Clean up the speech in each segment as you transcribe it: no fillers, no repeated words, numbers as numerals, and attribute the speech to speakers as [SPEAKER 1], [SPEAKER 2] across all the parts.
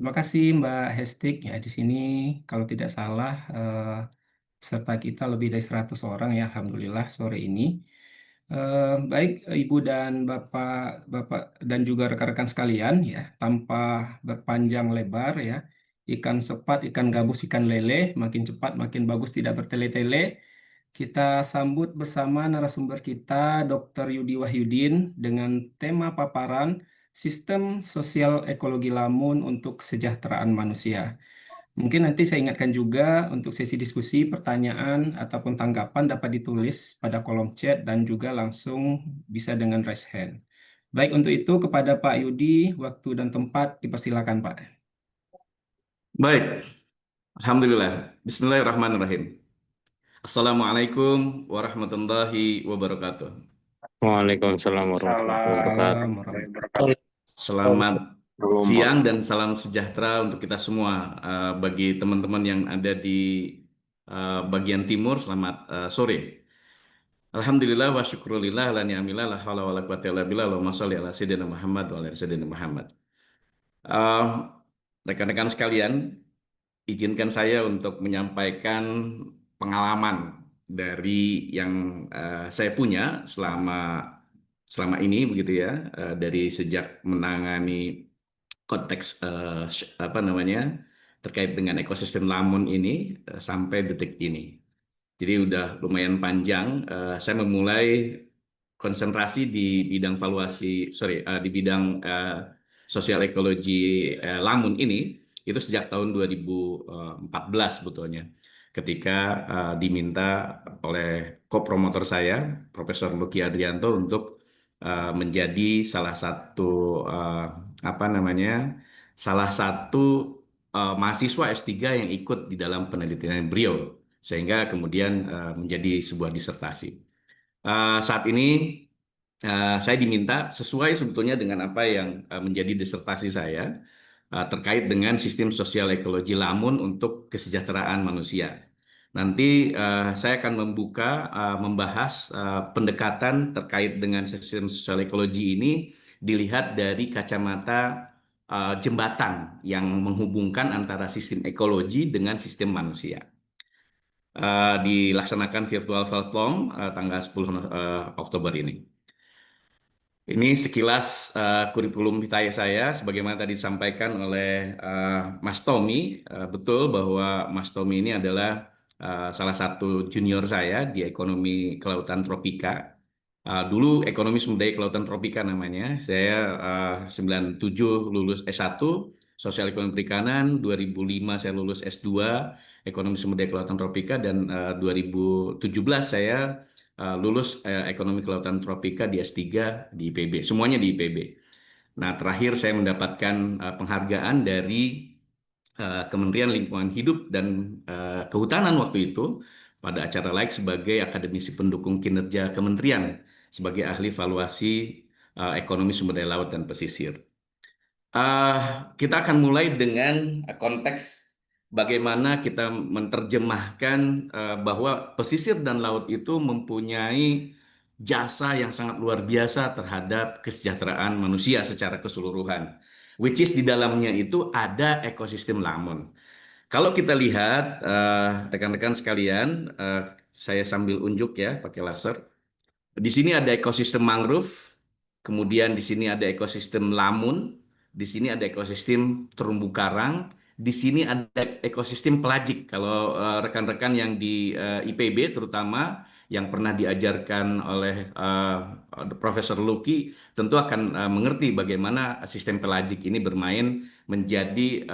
[SPEAKER 1] Terima kasih Mbak Hestik ya di sini kalau tidak salah peserta kita lebih dari 100 orang ya Alhamdulillah sore ini. Baik Ibu dan Bapak dan juga rekan-rekan sekalian ya tanpa berpanjang lebar ya ikan sepat, ikan gabus, ikan lele makin cepat makin bagus tidak bertele-tele. Kita sambut bersama narasumber kita Dr. Yudi Wahyudin dengan tema paparan Sistem Sosial Ekologi Lamun untuk Kesejahteraan Manusia. Mungkin nanti saya ingatkan juga untuk sesi diskusi, pertanyaan ataupun tanggapan dapat ditulis pada kolom chat dan juga langsung bisa dengan raise hand. Baik, untuk itu kepada Pak Yudi, waktu dan tempat dipersilakan Pak.
[SPEAKER 2] Baik, Alhamdulillah. Bismillahirrahmanirrahim. Assalamualaikum warahmatullahi wabarakatuh.
[SPEAKER 3] Waalaikumsalam warahmatullahi
[SPEAKER 1] Salam
[SPEAKER 3] wabarakatuh.
[SPEAKER 1] warahmatullahi
[SPEAKER 2] Selamat
[SPEAKER 3] Belum.
[SPEAKER 2] siang dan salam sejahtera untuk kita semua. Bagi teman-teman yang ada di bagian timur, selamat sore. Alhamdulillah wa syukrulillah la ni'amillah la hawla wa la quwata illa billah. Allahumma sholli ala sayyidina Muhammad wa ala ali sayyidina Muhammad. Eh, Rekan-rekan sekalian, izinkan saya untuk menyampaikan pengalaman dari yang saya punya selama selama ini begitu ya, dari sejak menangani konteks apa namanya terkait dengan ekosistem lamun ini sampai detik ini. Jadi udah lumayan panjang. Saya memulai konsentrasi di bidang di bidang sosial ekologi Lamun ini itu sejak tahun 2014 sebetulnya. Ketika diminta oleh kopromotor saya, Profesor Lucky Adrianto untuk menjadi salah satu eh, apa namanya, salah satu mahasiswa S3 yang ikut di dalam penelitian beliau sehingga kemudian menjadi sebuah disertasi. Saat ini saya diminta sesuai sebetulnya dengan apa yang menjadi disertasi saya terkait dengan sistem sosial ekologi Lamun untuk kesejahteraan manusia. Nanti saya akan membahas pendekatan terkait dengan sistem sosial ekologi ini dilihat dari kacamata jembatan yang menghubungkan antara sistem ekologi dengan sistem manusia. Dilaksanakan virtual platform tanggal 10 Oktober ini. Ini sekilas kurikulum saya, sebagaimana tadi disampaikan oleh Mas Tommy. Betul bahwa Mas Tommy ini adalah salah satu junior saya di ekonomi kelautan tropika. Dulu ekonomi sumber daya kelautan tropika namanya. Saya 97 lulus S1, sosial ekonomi perikanan, 2005 saya lulus S2, ekonomi sumber daya kelautan tropika, dan 2017 saya lulus ekonomi kelautan tropika di S3 di IPB, semuanya di IPB. Nah, terakhir saya mendapatkan penghargaan dari Kementerian Lingkungan Hidup dan Kehutanan waktu itu pada acara LAIK sebagai akademisi pendukung kinerja kementerian sebagai ahli valuasi ekonomi sumber daya laut dan pesisir. Uh, kita akan mulai dengan konteks bagaimana kita menerjemahkan bahwa pesisir dan laut itu mempunyai jasa yang sangat luar biasa terhadap kesejahteraan manusia secara keseluruhan. Which is di dalamnya itu ada ekosistem lamun. Kalau kita lihat rekan-rekan sekalian, saya sambil unjuk ya pakai laser. Di sini ada ekosistem mangrove, kemudian di sini ada ekosistem lamun, di sini ada ekosistem terumbu karang, di sini ada ekosistem pelagik. Kalau rekan-rekan yang di IPB terutama yang pernah diajarkan oleh Profesor Lucky tentu akan mengerti bagaimana sistem pelagik ini bermain menjadi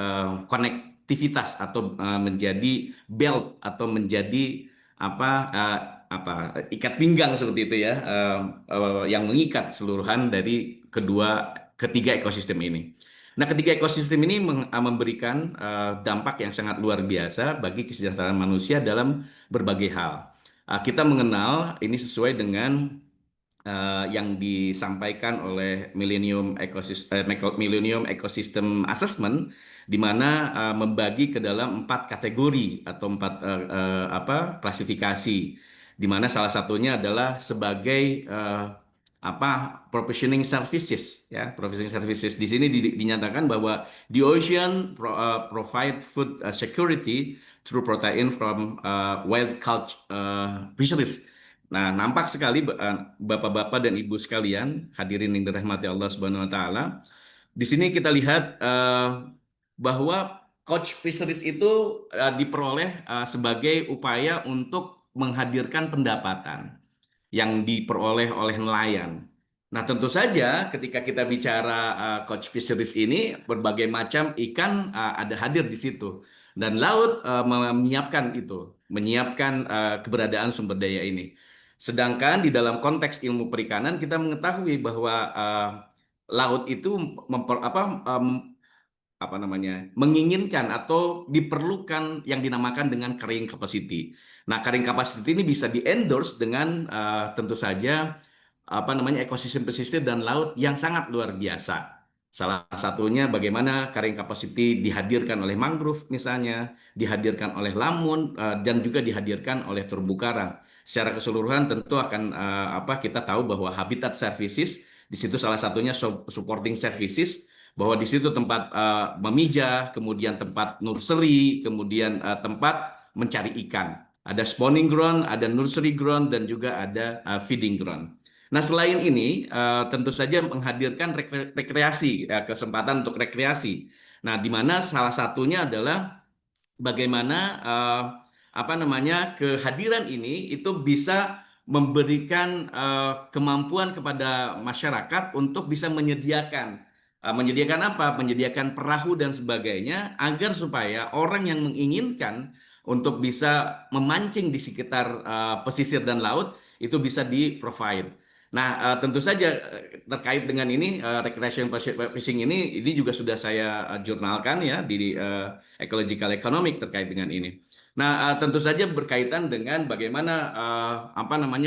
[SPEAKER 2] konektivitas atau menjadi belt atau menjadi apa eh, apa ikat pinggang seperti itu ya, yang mengikat seluruhan dari ketiga ekosistem ini. Nah, ketiga ekosistem ini memberikan dampak yang sangat luar biasa bagi kesejahteraan manusia dalam berbagai hal. Kita mengenal ini sesuai dengan yang disampaikan oleh Millennium Ecosystem Assessment, di mana membagi ke dalam 4 kategori atau 4 klasifikasi, di mana salah satunya adalah sebagai provisioning services, ya, provisioning services. Di sini dinyatakan bahwa the ocean provide food security through protein from wild caught fisheries. Nah, nampak sekali bapak-bapak dan ibu sekalian, hadirin yang dirahmati Allah Subhanahu wa taala. Di sini kita lihat bahwa catch fisheries itu diperoleh sebagai upaya untuk menghadirkan pendapatan yang diperoleh oleh nelayan. Nah, tentu saja ketika kita bicara catch fisheries ini, berbagai macam ikan ada hadir di situ. Dan laut menyiapkan keberadaan sumber daya ini. Sedangkan di dalam konteks ilmu perikanan kita mengetahui bahwa laut itu menginginkan atau diperlukan yang dinamakan dengan carrying capacity. Nah, carrying capacity ini bisa di-endorse dengan tentu saja ekosistem pesisir dan laut yang sangat luar biasa. Salah satunya bagaimana carrying capacity dihadirkan oleh mangrove misalnya, dihadirkan oleh lamun dan juga dihadirkan oleh terumbu karang. Secara keseluruhan tentu akan kita tahu bahwa habitat services di situ salah satunya supporting services, bahwa di situ tempat memijah, kemudian tempat nursery, kemudian tempat mencari ikan. Ada spawning ground, ada nursery ground, dan juga ada feeding ground. Nah, selain ini tentu saja menghadirkan rekreasi, kesempatan untuk rekreasi. Nah, di mana salah satunya adalah bagaimana kehadiran ini itu bisa memberikan kemampuan kepada masyarakat untuk bisa menyediakan apa? Menyediakan perahu dan sebagainya agar supaya orang yang menginginkan untuk bisa memancing di sekitar pesisir dan laut itu bisa di-provide. Nah, tentu saja terkait dengan ini recreation fishing ini juga sudah saya jurnalkan ya di Ecological Economic terkait dengan ini. Nah, tentu saja berkaitan dengan bagaimana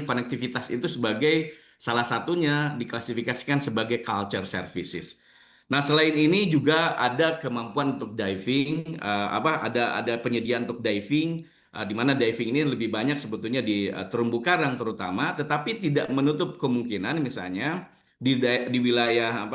[SPEAKER 2] konektivitas itu sebagai salah satunya diklasifikasikan sebagai culture services. Nah, selain ini juga ada kemampuan untuk diving, ada penyediaan untuk diving, di mana diving ini lebih banyak sebetulnya di terumbu karang terutama, tetapi tidak menutup kemungkinan misalnya di wilayah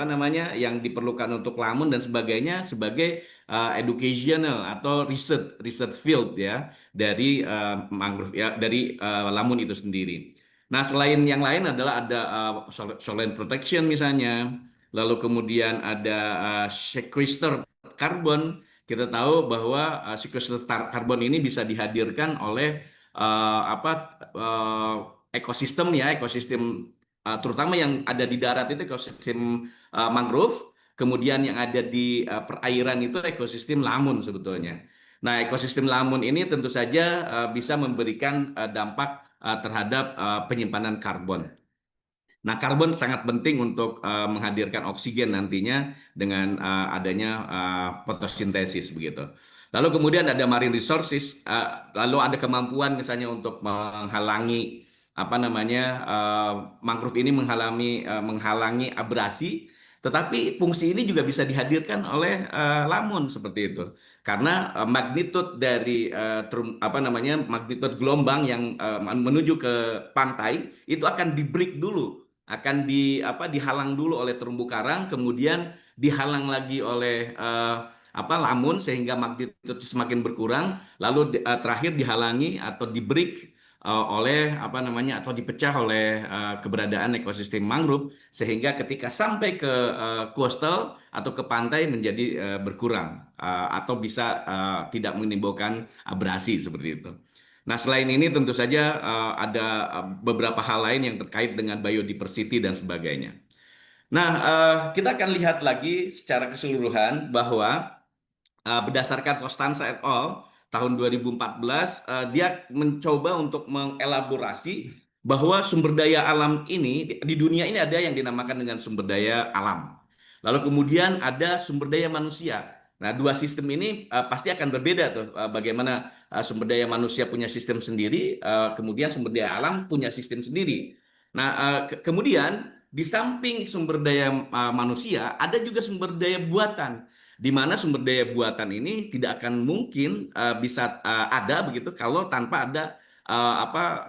[SPEAKER 2] yang diperlukan untuk lamun dan sebagainya sebagai educational atau research field ya dari mangrove ya dari lamun itu sendiri. Nah, selain yang lain adalah ada shoreline protection misalnya. Lalu kemudian ada sequester karbon. Kita tahu bahwa sequester karbon ini bisa dihadirkan oleh ekosistem terutama yang ada di darat itu ekosistem mangrove. Kemudian yang ada di perairan itu ekosistem lamun sebetulnya. Nah, ekosistem lamun ini tentu saja bisa memberikan dampak terhadap penyimpanan karbon. Nah, karbon sangat penting untuk menghadirkan oksigen nantinya dengan adanya fotosintesis begitu. Lalu kemudian ada marine resources, lalu ada kemampuan misalnya untuk menghalangi mangrove ini menghalangi abrasi, tetapi fungsi ini juga bisa dihadirkan oleh lamun seperti itu. Karena magnitude dari magnitude gelombang yang menuju ke pantai itu akan di-break dulu, akan dihalang dulu oleh terumbu karang, kemudian dihalang lagi oleh lamun sehingga magnitudo semakin berkurang, lalu terakhir dihalangi atau di-break oleh atau dipecah oleh keberadaan ekosistem mangrove sehingga ketika sampai ke coastal atau ke pantai menjadi berkurang atau bisa tidak menimbulkan abrasi seperti itu. Nah, selain ini tentu saja ada beberapa hal lain yang terkait dengan biodiversity dan sebagainya. Nah, kita akan lihat lagi secara keseluruhan bahwa berdasarkan Costanza et al. Tahun 2014, dia mencoba untuk mengelaborasi bahwa sumber daya alam ini, di dunia ini ada yang dinamakan dengan sumber daya alam. Lalu kemudian ada sumber daya manusia. Nah, dua sistem ini pasti akan berbeda tuh. Bagaimana sumber daya manusia punya sistem sendiri, kemudian sumber daya alam punya sistem sendiri. Nah, kemudian di samping sumber daya manusia, ada juga sumber daya buatan, di mana sumber daya buatan ini tidak akan mungkin bisa ada begitu kalau tanpa ada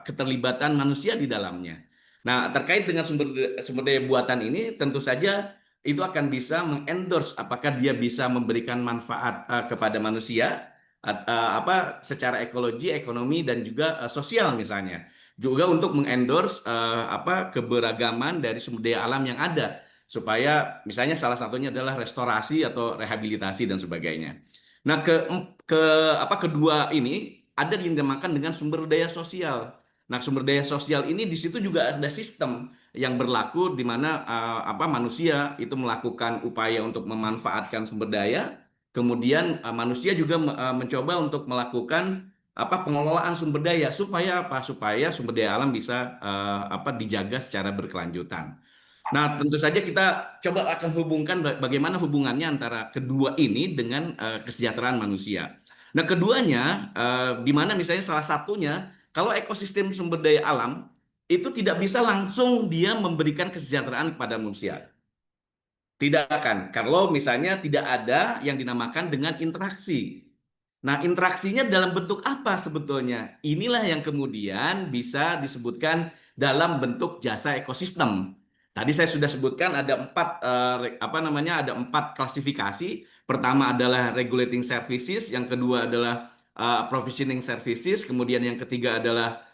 [SPEAKER 2] keterlibatan manusia di dalamnya. Nah, terkait dengan sumber daya buatan ini, tentu saja itu akan bisa mengendorse apakah dia bisa memberikan manfaat kepada manusia, apa secara ekologi, ekonomi, dan juga sosial misalnya. Juga untuk mengendorse apa keberagaman dari sumber daya alam yang ada, supaya misalnya salah satunya adalah restorasi atau rehabilitasi dan sebagainya. Nah, ke apa kedua ini ada yang dinamakan dengan sumber daya sosial. Nah, sumber daya sosial ini di situ juga ada sistem yang berlaku di mana apa manusia itu melakukan upaya untuk memanfaatkan sumber daya, kemudian manusia juga mencoba untuk melakukan apa pengelolaan sumber daya supaya apa? Supaya sumber daya alam bisa apa dijaga secara berkelanjutan. Nah, tentu saja kita coba akan hubungkan bagaimana hubungannya antara kedua ini dengan kesejahteraan manusia. Nah, keduanya, di mana misalnya salah satunya, kalau ekosistem sumber daya alam itu tidak bisa langsung dia memberikan kesejahteraan kepada manusia. Tidak akan, kalau misalnya tidak ada yang dinamakan dengan interaksi. Nah, interaksinya dalam bentuk apa sebetulnya? Inilah yang kemudian bisa disebutkan dalam bentuk jasa ekosistem. Tadi saya sudah sebutkan ada empat apa namanya ada empat klasifikasi. Pertama adalah regulating services, yang kedua adalah provisioning services, kemudian yang ketiga adalah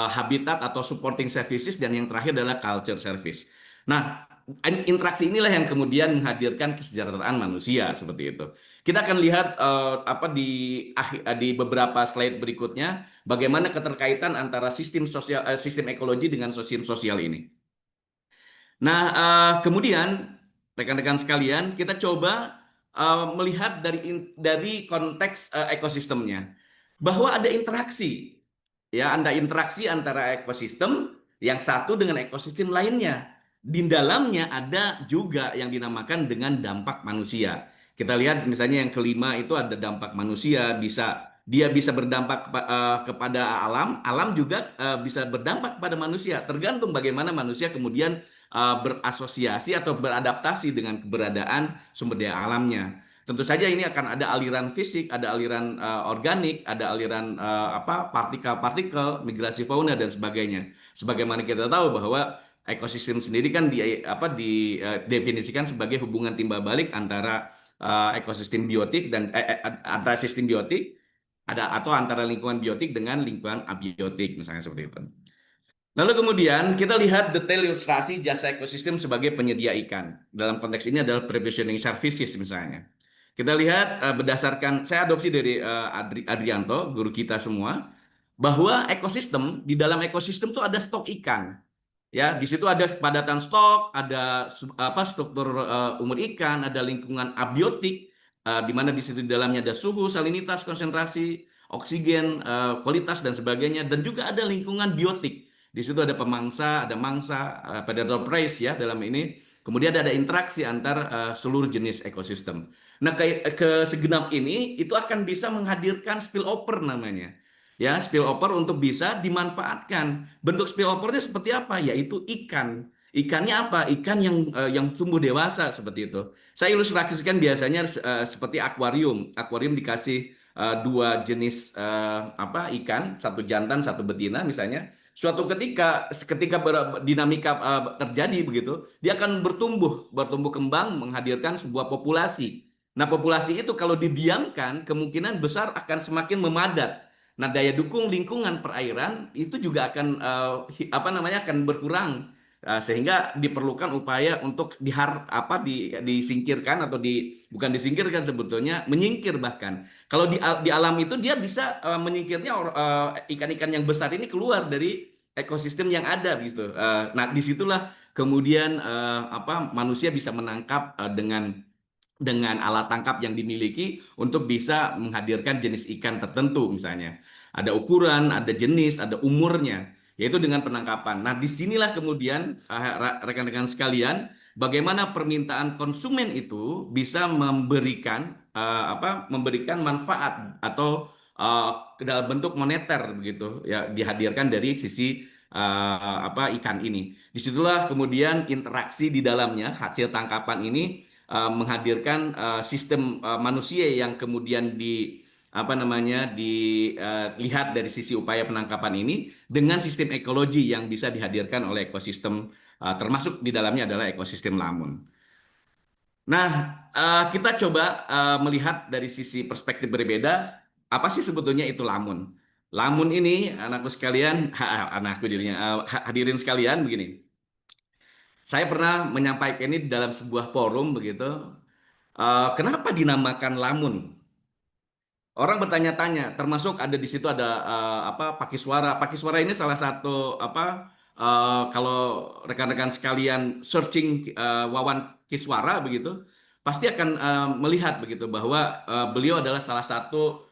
[SPEAKER 2] habitat atau supporting services, dan yang terakhir adalah culture service. Nah, interaksi inilah yang kemudian menghadirkan kesejahteraan manusia seperti itu. Kita akan lihat apa di beberapa slide berikutnya bagaimana keterkaitan antara sistem sosial sistem ekologi dengan sistem sosial ini. Nah, kemudian rekan-rekan sekalian, kita coba melihat dari konteks ekosistemnya bahwa ada interaksi. Ya, ada interaksi antara ekosistem yang satu dengan ekosistem lainnya. Di dalamnya ada juga yang dinamakan dengan dampak manusia. Kita lihat misalnya yang kelima itu ada dampak manusia, dia bisa berdampak kepada alam, alam juga bisa berdampak kepada manusia. Tergantung bagaimana manusia kemudian berasosiasi atau beradaptasi dengan keberadaan sumber daya alamnya. Tentu saja ini akan ada aliran fisik, ada aliran organik, ada aliran apa partikel-partikel, migrasi fauna dan sebagainya. Sebagaimana kita tahu bahwa ekosistem sendiri kan didefinisikan sebagai hubungan timbal balik antara ekosistem biotik dan antara sistem biotik ada atau antara lingkungan biotik dengan lingkungan abiotik misalnya seperti itu. Lalu kemudian kita lihat detail ilustrasi jasa ekosistem sebagai penyedia ikan. Dalam konteks ini adalah provisioning services misalnya. Kita lihat berdasarkan, saya adopsi dari Adrianto, guru kita semua, bahwa ekosistem, di dalam ekosistem itu ada stok ikan. Ya, di situ ada kepadatan stok, ada apa struktur umur ikan, ada lingkungan abiotik, di mana di situ di dalamnya ada suhu, salinitas, konsentrasi, oksigen, kualitas dan sebagainya, dan juga ada lingkungan biotik. Di situ ada pemangsa, ada mangsa, predator prey ya dalam ini. Kemudian ada interaksi antar seluruh jenis ekosistem. Nah, ke segenap ini itu akan bisa menghadirkan spillover namanya. Ya, spillover untuk bisa dimanfaatkan. Bentuk spillovernya seperti apa? Yaitu ikan. Ikannya apa? Ikan yang tumbuh dewasa seperti itu. Saya ilustrasikan biasanya seperti akuarium. Akuarium dikasih dua jenis apa ikan, satu jantan, satu betina misalnya. Suatu ketika dinamika terjadi begitu, dia akan bertumbuh kembang menghadirkan sebuah populasi. Nah, populasi itu kalau didiamkan kemungkinan besar akan semakin memadat. Nah, daya dukung lingkungan perairan itu juga akan apa namanya akan berkurang. Sehingga diperlukan upaya untuk disingkirkan atau bukan disingkirkan sebetulnya menyingkir bahkan. Kalau di alam itu dia bisa menyingkirnya ikan-ikan yang besar ini keluar dari ekosistem yang ada gitu. Nah, disitulah kemudian apa manusia bisa menangkap dengan alat tangkap yang dimiliki untuk bisa menghadirkan jenis ikan tertentu misalnya. Ada ukuran, ada jenis, ada umurnya, yaitu dengan penangkapan. Nah, disinilah kemudian rekan-rekan sekalian, bagaimana permintaan konsumen itu bisa memberikan manfaat atau dalam bentuk moneter begitu ya dihadirkan dari sisi ikan ini. Disitulah kemudian interaksi di dalamnya hasil tangkapan ini menghadirkan sistem manusia yang kemudian apa namanya dilihat dari sisi upaya penangkapan ini dengan sistem ekologi yang bisa dihadirkan oleh ekosistem, termasuk di dalamnya adalah ekosistem lamun. Nah, kita coba melihat dari sisi perspektif berbeda, apa sih sebetulnya itu lamun? Lamun ini, anakku sekalian, anakku jadinya, hadirin sekalian, begini. Saya pernah menyampaikan ini dalam sebuah forum begitu. Kenapa dinamakan lamun? Orang bertanya-tanya, termasuk ada di situ ada apa Pakiswara. Pakiswara ini salah satu apa kalau rekan-rekan sekalian searching Wawan Kiswara begitu, pasti akan melihat begitu bahwa beliau adalah salah satu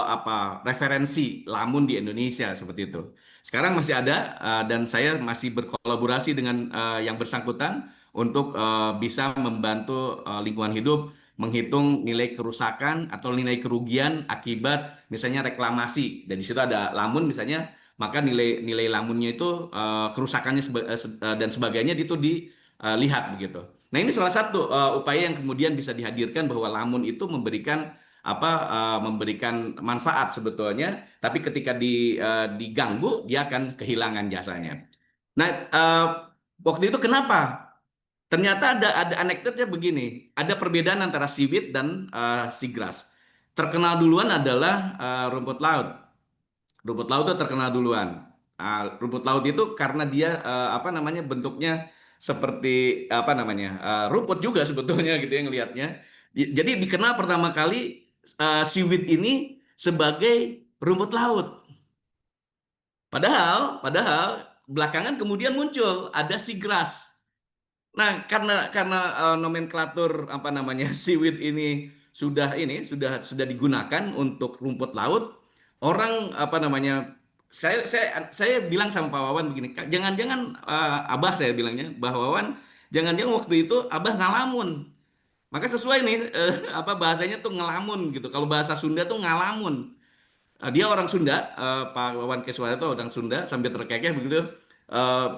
[SPEAKER 2] apa referensi lamun di Indonesia seperti itu. Sekarang masih ada dan saya masih berkolaborasi dengan yang bersangkutan untuk bisa membantu lingkungan hidup menghitung nilai kerusakan atau nilai kerugian akibat misalnya reklamasi dan di situ ada lamun misalnya maka nilai lamunnya itu kerusakannya dan sebagainya itu dilihat begitu. Nah ini salah satu upaya yang kemudian bisa dihadirkan bahwa lamun itu memberikan apa memberikan manfaat sebetulnya tapi ketika diganggu dia akan kehilangan jasanya. Nah waktu itu kenapa? Ternyata ada anekdotnya begini, ada perbedaan antara seaweed dan seagrass. Terkenal duluan adalah rumput laut. Rumput laut itu terkenal duluan. Rumput laut itu karena dia apa namanya bentuknya seperti apa namanya rumput juga sebetulnya gitu yang ngelihatnya. Jadi dikenal pertama kali seaweed ini sebagai rumput laut. Padahal belakangan kemudian muncul ada seagrass. Nah, karena nomenklatur apa namanya seaweed ini sudah digunakan untuk rumput laut, orang apa namanya saya bilang sama Pak Wawan begini, Jangan-jangan Abah saya bilangnya, Bah Wawan, jangan-jangan waktu itu Abah ngalamun." Maka sesuai nih apa bahasanya tuh ngelamun gitu. Kalau bahasa Sunda tuh ngalamun. Dia orang Sunda, Pak Wawan Keswara itu orang Sunda, sambil terkekeh begitu.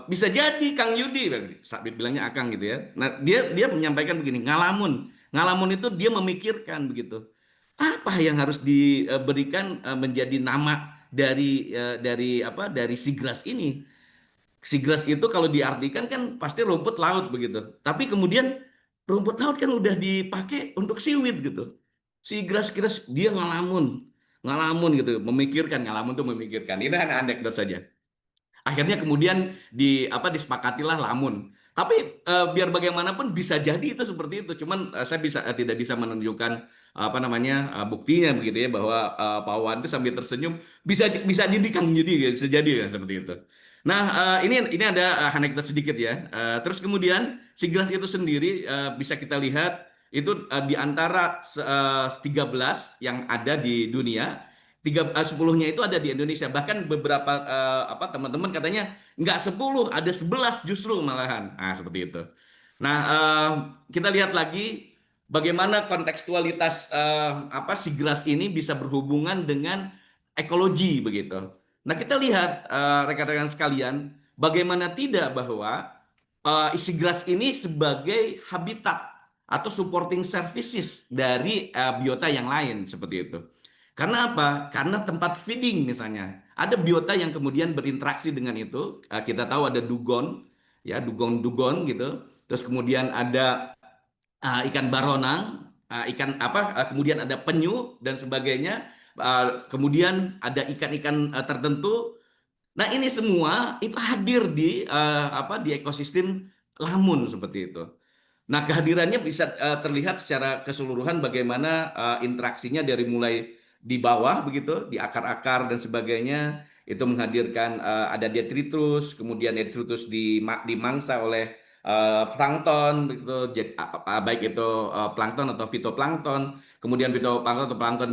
[SPEAKER 2] Bisa jadi Kang Yudi, sambil bilangnya Akang gitu ya. Nah dia menyampaikan begini, ngalamun, ngalamun itu dia memikirkan begitu. Apa yang harus diberikan menjadi nama dari apa dari seagrass ini? Seagrass itu kalau diartikan kan pasti rumput laut begitu. Tapi kemudian rumput laut kan udah dipakai untuk seaweed gitu. Seagrass kita dia ngalamun, ngalamun gitu, memikirkan ngalamun tuh memikirkan. Ini hanya anekdot saja. Akhirnya kemudian disepakatilah lamun. Tapi biar bagaimanapun bisa jadi itu seperti itu. Cuman saya tidak bisa menunjukkan apa namanya buktinya begitu ya bahwa Pak Wawan itu sambil tersenyum bisa jadi Kang Yudi ya, bisa jadi ya seperti itu. Nah, ini ada anekdot sedikit ya. Terus kemudian Sigras itu sendiri bisa kita lihat itu di antara 13 yang ada di dunia 10-nya itu ada di Indonesia. Bahkan beberapa apa teman-teman katanya nggak 10, ada 11 justru malahan. Nah, seperti itu. Nah, kita lihat lagi bagaimana kontekstualitas apa Sigras ini bisa berhubungan dengan ekologi begitu. Nah, kita lihat rekan-rekan sekalian, bagaimana tidak bahwa Sigras ini sebagai habitat atau supporting services dari biota yang lain seperti itu. Karena apa? Karena tempat feeding misalnya. Ada biota yang kemudian berinteraksi dengan itu. Kita tahu ada dugon, ya dugon-dugon gitu. Terus kemudian ada ikan baronang, ikan apa? Kemudian ada penyu dan sebagainya. Kemudian ada ikan-ikan tertentu. Nah ini semua itu hadir di ekosistem lamun seperti itu. Nah, kehadirannya bisa terlihat secara keseluruhan bagaimana interaksinya dari mulai di bawah begitu, di akar-akar dan sebagainya, itu menghadirkan ada detritus, kemudian detritus dimangsa oleh plankton begitu, baik itu plankton atau fitoplankton, kemudian fitoplankton atau plankton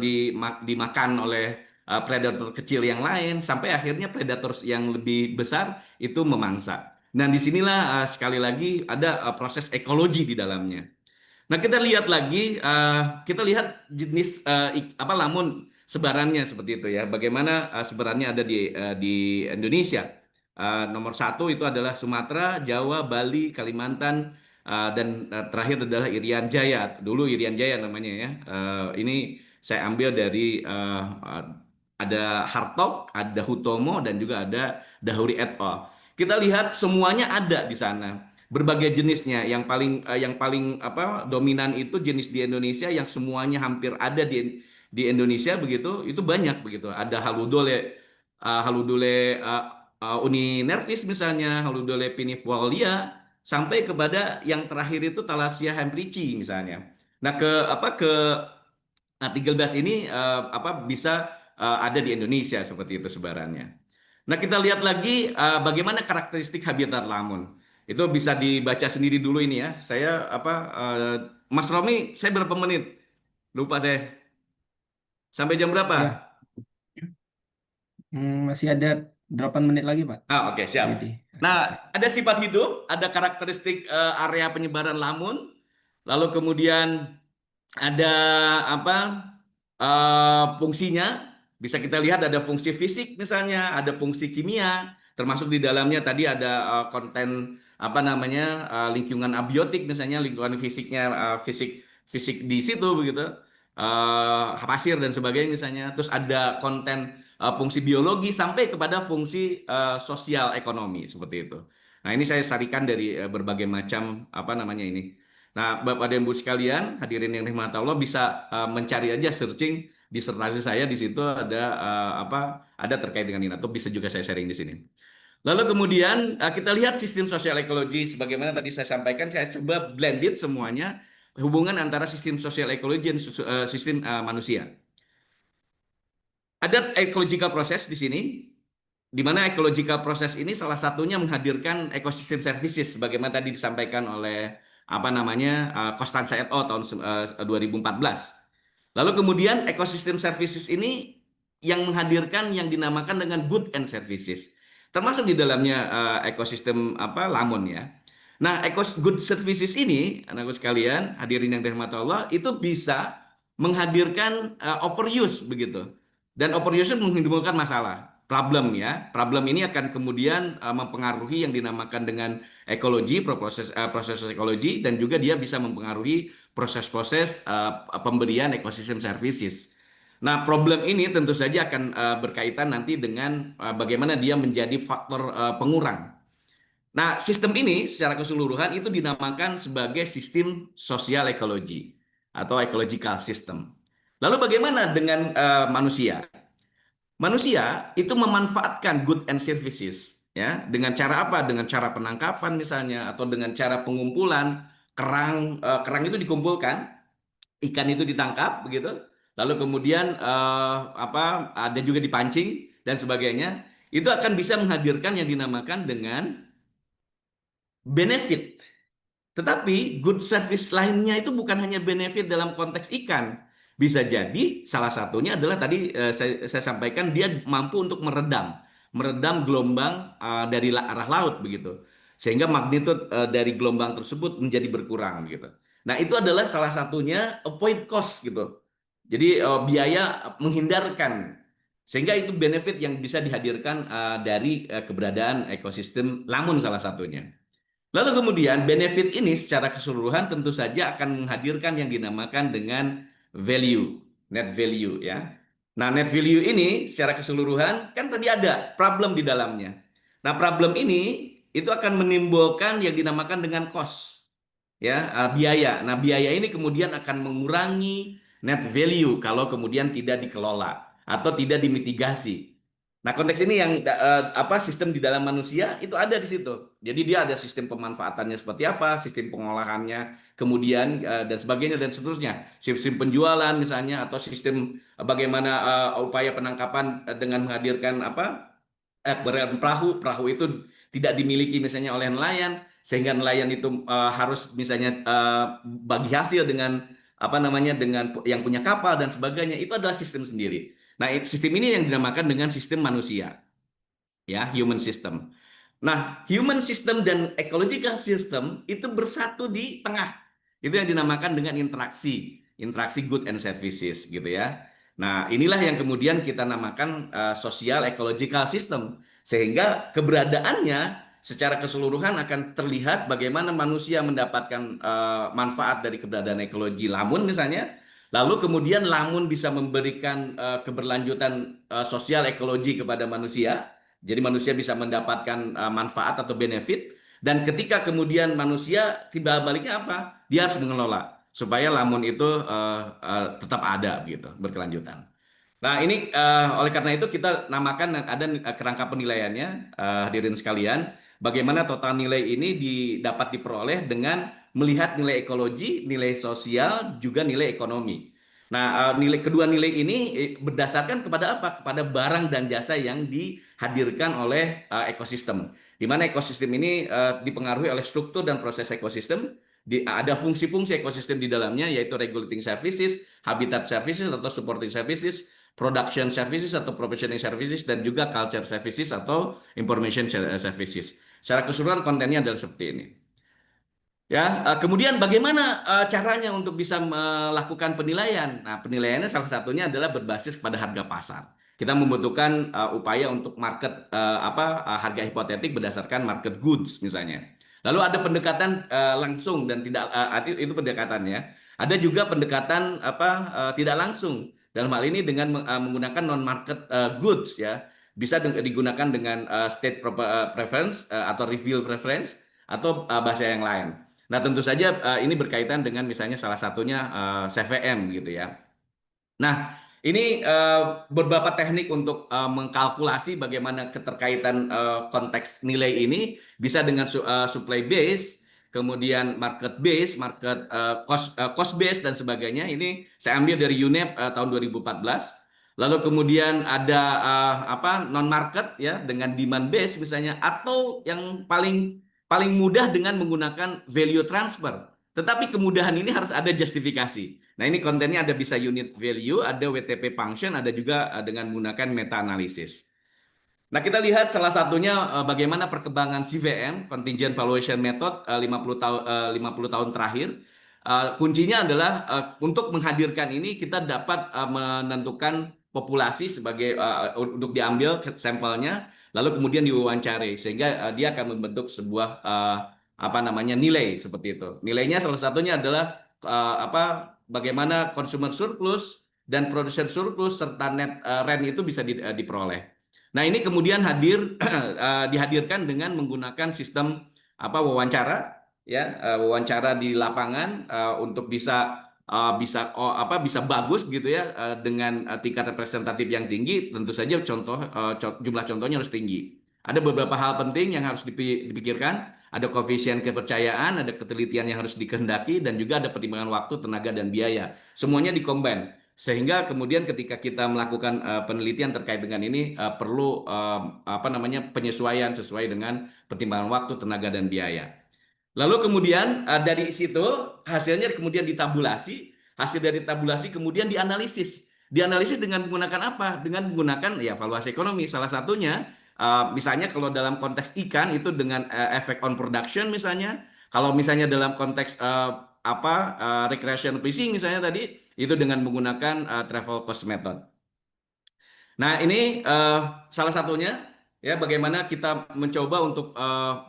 [SPEAKER 2] dimakan oleh predator kecil yang lain, sampai akhirnya predator yang lebih besar itu memangsa. Nah, disinilah sekali lagi ada proses ekologi di dalamnya. Nah, kita lihat lagi, kita lihat jenis apa lamun sebarannya seperti itu ya. Bagaimana sebarannya ada di Indonesia. Nomor satu itu adalah Sumatera, Jawa, Bali, Kalimantan, dan terakhir adalah Irian Jaya. Dulu Irian Jaya namanya ya. Ini Saya ambil dari ada Hartog, ada Hutomo, dan juga ada Dahuri et al. Kita lihat semuanya ada di sana. Berbagai jenisnya. Yang paling apa dominan itu jenis di Indonesia yang semuanya hampir ada di Indonesia begitu. Itu banyak begitu. Ada Haludole Uni Nervis misalnya, Haludole pinifolia, sampai kepada yang terakhir itu Thalassia hemprici misalnya. Nah, T13 ini bisa ada di Indonesia seperti itu sebarannya. Nah, kita lihat lagi bagaimana karakteristik habitat lamun. Itu bisa dibaca sendiri dulu ini ya. Mas Romi, saya berapa menit? Lupa saya. Sampai jam berapa?
[SPEAKER 1] Ya, masih ada 8 menit lagi, Pak.
[SPEAKER 2] Oke, siap.
[SPEAKER 1] Jadi,
[SPEAKER 2] Nah,
[SPEAKER 1] ya.
[SPEAKER 2] ada sifat hidup, ada karakteristik area penyebaran lamun, lalu kemudian ada apa fungsinya. Bisa kita lihat ada fungsi fisik misalnya, ada fungsi kimia, termasuk di dalamnya tadi ada konten apa namanya lingkungan abiotik misalnya, lingkungan fisiknya fisik fisik di situ begitu, pasir dan sebagainya misalnya. Terus ada konten fungsi biologi sampai kepada fungsi sosial ekonomi seperti itu. Nah, ini saya sarikan dari berbagai macam apa namanya ini. Nah, Bapak dan Ibu sekalian, hadirin yang dirahmati Allah bisa mencari aja searching disertasi saya di situ ada ada terkait dengan ini atau bisa juga saya sharing di sini. Lalu kemudian kita lihat sistem sosial ekologi sebagaimana tadi saya sampaikan, saya coba blended semuanya hubungan antara sistem sosial ekologi dan sistem manusia. Ada ecological process di sini, di mana ecological process ini salah satunya menghadirkan ecosystem services sebagaimana tadi disampaikan oleh apa namanya Costanza et al. Tahun 2014. Lalu kemudian ecosystem services ini yang menghadirkan yang dinamakan dengan good and services. Termasuk di dalamnya ekosistem apa Lamon ya. Nah, good services ini, anakku sekalian, hadirin yang dirahmati Allah, itu bisa menghadirkan overuse begitu. Dan overuse itu menimbulkan masalah, problem ya. Problem ini akan kemudian mempengaruhi yang dinamakan dengan ekologi, proses ekologi, dan juga dia bisa mempengaruhi proses-proses pemberian ekosistem services. Nah, problem ini tentu saja akan berkaitan nanti dengan bagaimana dia menjadi faktor pengurang. Nah, sistem ini secara keseluruhan itu dinamakan sebagai sistem sosial ekologi atau ecological system. Lalu bagaimana dengan manusia? Manusia itu memanfaatkan good and services ya dengan cara apa? Dengan cara penangkapan misalnya atau dengan cara pengumpulan kerang itu dikumpulkan, ikan itu ditangkap begitu. Lalu kemudian ada juga dipancing dan sebagainya. Itu akan bisa menghadirkan yang dinamakan dengan benefit. Tetapi good service lainnya itu bukan hanya benefit dalam konteks ikan. Bisa jadi salah satunya adalah tadi saya sampaikan dia mampu untuk meredam gelombang dari arah laut begitu. Sehingga magnitud dari gelombang tersebut menjadi berkurang gitu. Nah, itu adalah salah satunya avoid cost gitu. Jadi biaya menghindarkan sehingga itu benefit yang bisa dihadirkan dari keberadaan ekosistem lamun salah satunya. Lalu kemudian benefit ini secara keseluruhan tentu saja akan menghadirkan yang dinamakan dengan value, net value ya. Nah, net value ini secara keseluruhan kan tadi ada problem di dalamnya. Nah, problem ini itu akan menimbulkan yang dinamakan dengan cost ya, biaya. Nah, biaya ini kemudian akan mengurangi net value kalau kemudian tidak dikelola atau tidak dimitigasi. Nah, konteks ini yang sistem di dalam manusia itu ada di situ. Jadi dia ada sistem pemanfaatannya seperti apa, sistem pengolahannya, kemudian dan sebagainya dan seterusnya. Sistem penjualan misalnya atau sistem bagaimana upaya penangkapan dengan menghadirkan perahu itu tidak dimiliki misalnya oleh nelayan sehingga nelayan itu harus misalnya bagi hasil dengan apa namanya dengan yang punya kapal dan sebagainya. Itu adalah sistem sendiri. Nah, sistem ini yang dinamakan dengan sistem manusia, ya, human system. Nah, human system dan ecological system itu bersatu di tengah. Itu yang dinamakan dengan interaksi good and services, gitu ya. Nah, inilah yang kemudian kita namakan social ecological system, sehingga keberadaannya secara keseluruhan akan terlihat bagaimana manusia mendapatkan manfaat dari keberadaan ekologi lamun misalnya. Lalu kemudian lamun bisa memberikan keberlanjutan sosial ekologi kepada manusia. Jadi manusia bisa mendapatkan manfaat atau benefit. Dan ketika kemudian manusia tiba baliknya apa? Dia harus mengelola supaya lamun itu tetap ada gitu, berkelanjutan. Nah, ini oleh karena itu kita namakan ada kerangka penilaiannya, hadirin sekalian, bagaimana total nilai ini dapat diperoleh dengan melihat nilai ekologi, nilai sosial, juga nilai ekonomi. Nah, kedua nilai ini berdasarkan kepada apa? Kepada barang dan jasa yang dihadirkan oleh ekosistem. Di mana ekosistem ini dipengaruhi oleh struktur dan proses ekosistem. Ada fungsi-fungsi ekosistem di dalamnya, yaitu regulating services, habitat services atau supporting services, production services atau provisioning services, dan juga culture services atau information services. Secara keseluruhan kontennya adalah seperti ini. Ya, kemudian bagaimana caranya untuk bisa melakukan penilaian? Nah, penilaiannya salah satunya adalah berbasis pada harga pasar. Kita membutuhkan upaya untuk harga hipotetik berdasarkan market goods misalnya. Lalu ada pendekatan langsung dan tidak itu pendekatannya. Ada juga pendekatan tidak langsung. Dalam hal ini dengan menggunakan non market goods ya. Bisa digunakan dengan preference atau reveal preference atau bahasa yang lain. Nah, tentu saja ini berkaitan dengan misalnya salah satunya CVM gitu ya. Nah, ini beberapa teknik untuk mengkalkulasi bagaimana keterkaitan konteks nilai ini bisa dengan supply base, kemudian market base, cost base dan sebagainya. Ini saya ambil dari UNEP tahun 2014. Lalu kemudian ada non market ya dengan demand base misalnya, atau yang paling paling mudah dengan menggunakan value transfer. Tetapi kemudahan ini harus ada justifikasi. Nah, ini kontennya ada bisa unit value, ada WTP function, ada juga dengan menggunakan meta analisis. Nah, kita lihat salah satunya bagaimana perkembangan CVM, Contingent Valuation Method, 50 tahun terakhir. Kuncinya adalah untuk menghadirkan ini kita dapat menentukan populasi sebagai untuk diambil sampelnya, lalu kemudian diwawancari sehingga dia akan membentuk sebuah nilai seperti itu. Nilainya salah satunya adalah bagaimana consumer surplus dan producer surplus serta net rent itu bisa diperoleh. Nah, ini kemudian dihadirkan dengan menggunakan sistem wawancara ya, wawancara di lapangan untuk bisa bagus gitu ya, dengan tingkat representatif yang tinggi. Tentu saja jumlah contohnya harus tinggi. Ada beberapa hal penting yang harus dipikirkan, ada koefisien kepercayaan, ada ketelitian yang harus dikehendaki, dan juga ada pertimbangan waktu, tenaga, dan biaya. Semuanya dikombin. Sehingga kemudian ketika kita melakukan penelitian terkait dengan ini perlu penyesuaian sesuai dengan pertimbangan waktu, tenaga, dan biaya. Lalu kemudian dari situ hasilnya kemudian ditabulasi, hasil dari tabulasi kemudian dianalisis. Dianalisis dengan menggunakan apa? Dengan menggunakan ya valuasi ekonomi. Salah satunya misalnya kalau dalam konteks ikan itu dengan efek on production misalnya. Kalau misalnya dalam konteks recreation fishing misalnya tadi itu dengan menggunakan travel cost method. Nah, ini salah satunya ya bagaimana kita mencoba untuk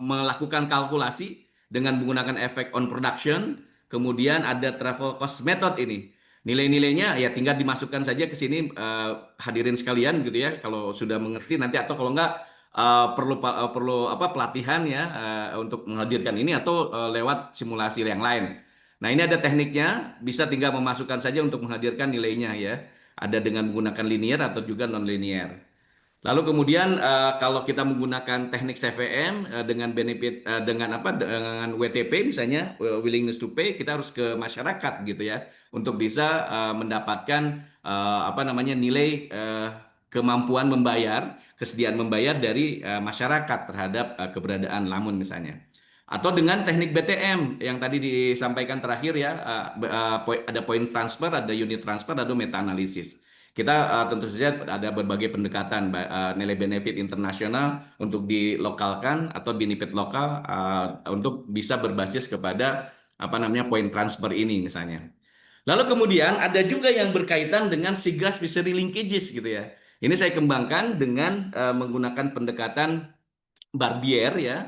[SPEAKER 2] melakukan kalkulasi dengan menggunakan efek on production, kemudian ada travel cost method ini. Nilai-nilainya ya tinggal dimasukkan saja ke sini hadirin sekalian gitu ya kalau sudah mengerti nanti, atau kalau enggak perlu pelatihan ya untuk menghadirkan ini, atau lewat simulasi yang lain. Nah, ini ada tekniknya, bisa tinggal memasukkan saja untuk menghadirkan nilainya ya. Ada dengan menggunakan linear atau juga non-linear. Lalu kemudian kalau kita menggunakan teknik CVM dengan benefit dengan WTP misalnya willingness to pay, kita harus ke masyarakat gitu ya untuk bisa mendapatkan nilai kemampuan membayar, kesediaan membayar dari masyarakat terhadap keberadaan lamun misalnya. Atau dengan teknik BTM yang tadi disampaikan terakhir ya, ada point transfer, ada unit transfer, ada meta analisis. Kita tentu saja ada berbagai pendekatan nilai benefit internasional untuk dilokalkan atau benefit lokal untuk bisa berbasis kepada point transfer ini misalnya. Lalu kemudian ada juga yang berkaitan dengan seagrass fishery linkages gitu ya. Ini saya kembangkan dengan menggunakan pendekatan Barbier ya.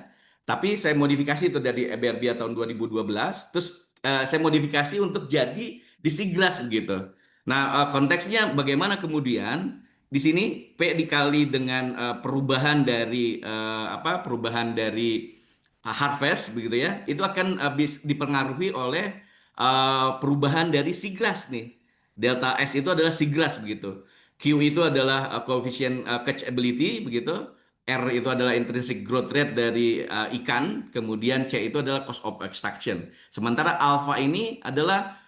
[SPEAKER 2] Tapi saya modifikasi itu dari Barbier tahun 2012. Terus saya modifikasi untuk jadi di Sigras begitu. Nah, konteksnya bagaimana kemudian di sini P dikali dengan perubahan dari perubahan dari harvest begitu ya, itu akan dipengaruhi oleh perubahan dari Sigras nih. Delta S itu adalah Sigras begitu. Q itu adalah coefficient catchability begitu. R itu adalah intrinsic growth rate dari ikan, kemudian C itu adalah cost of extraction. Sementara alpha ini adalah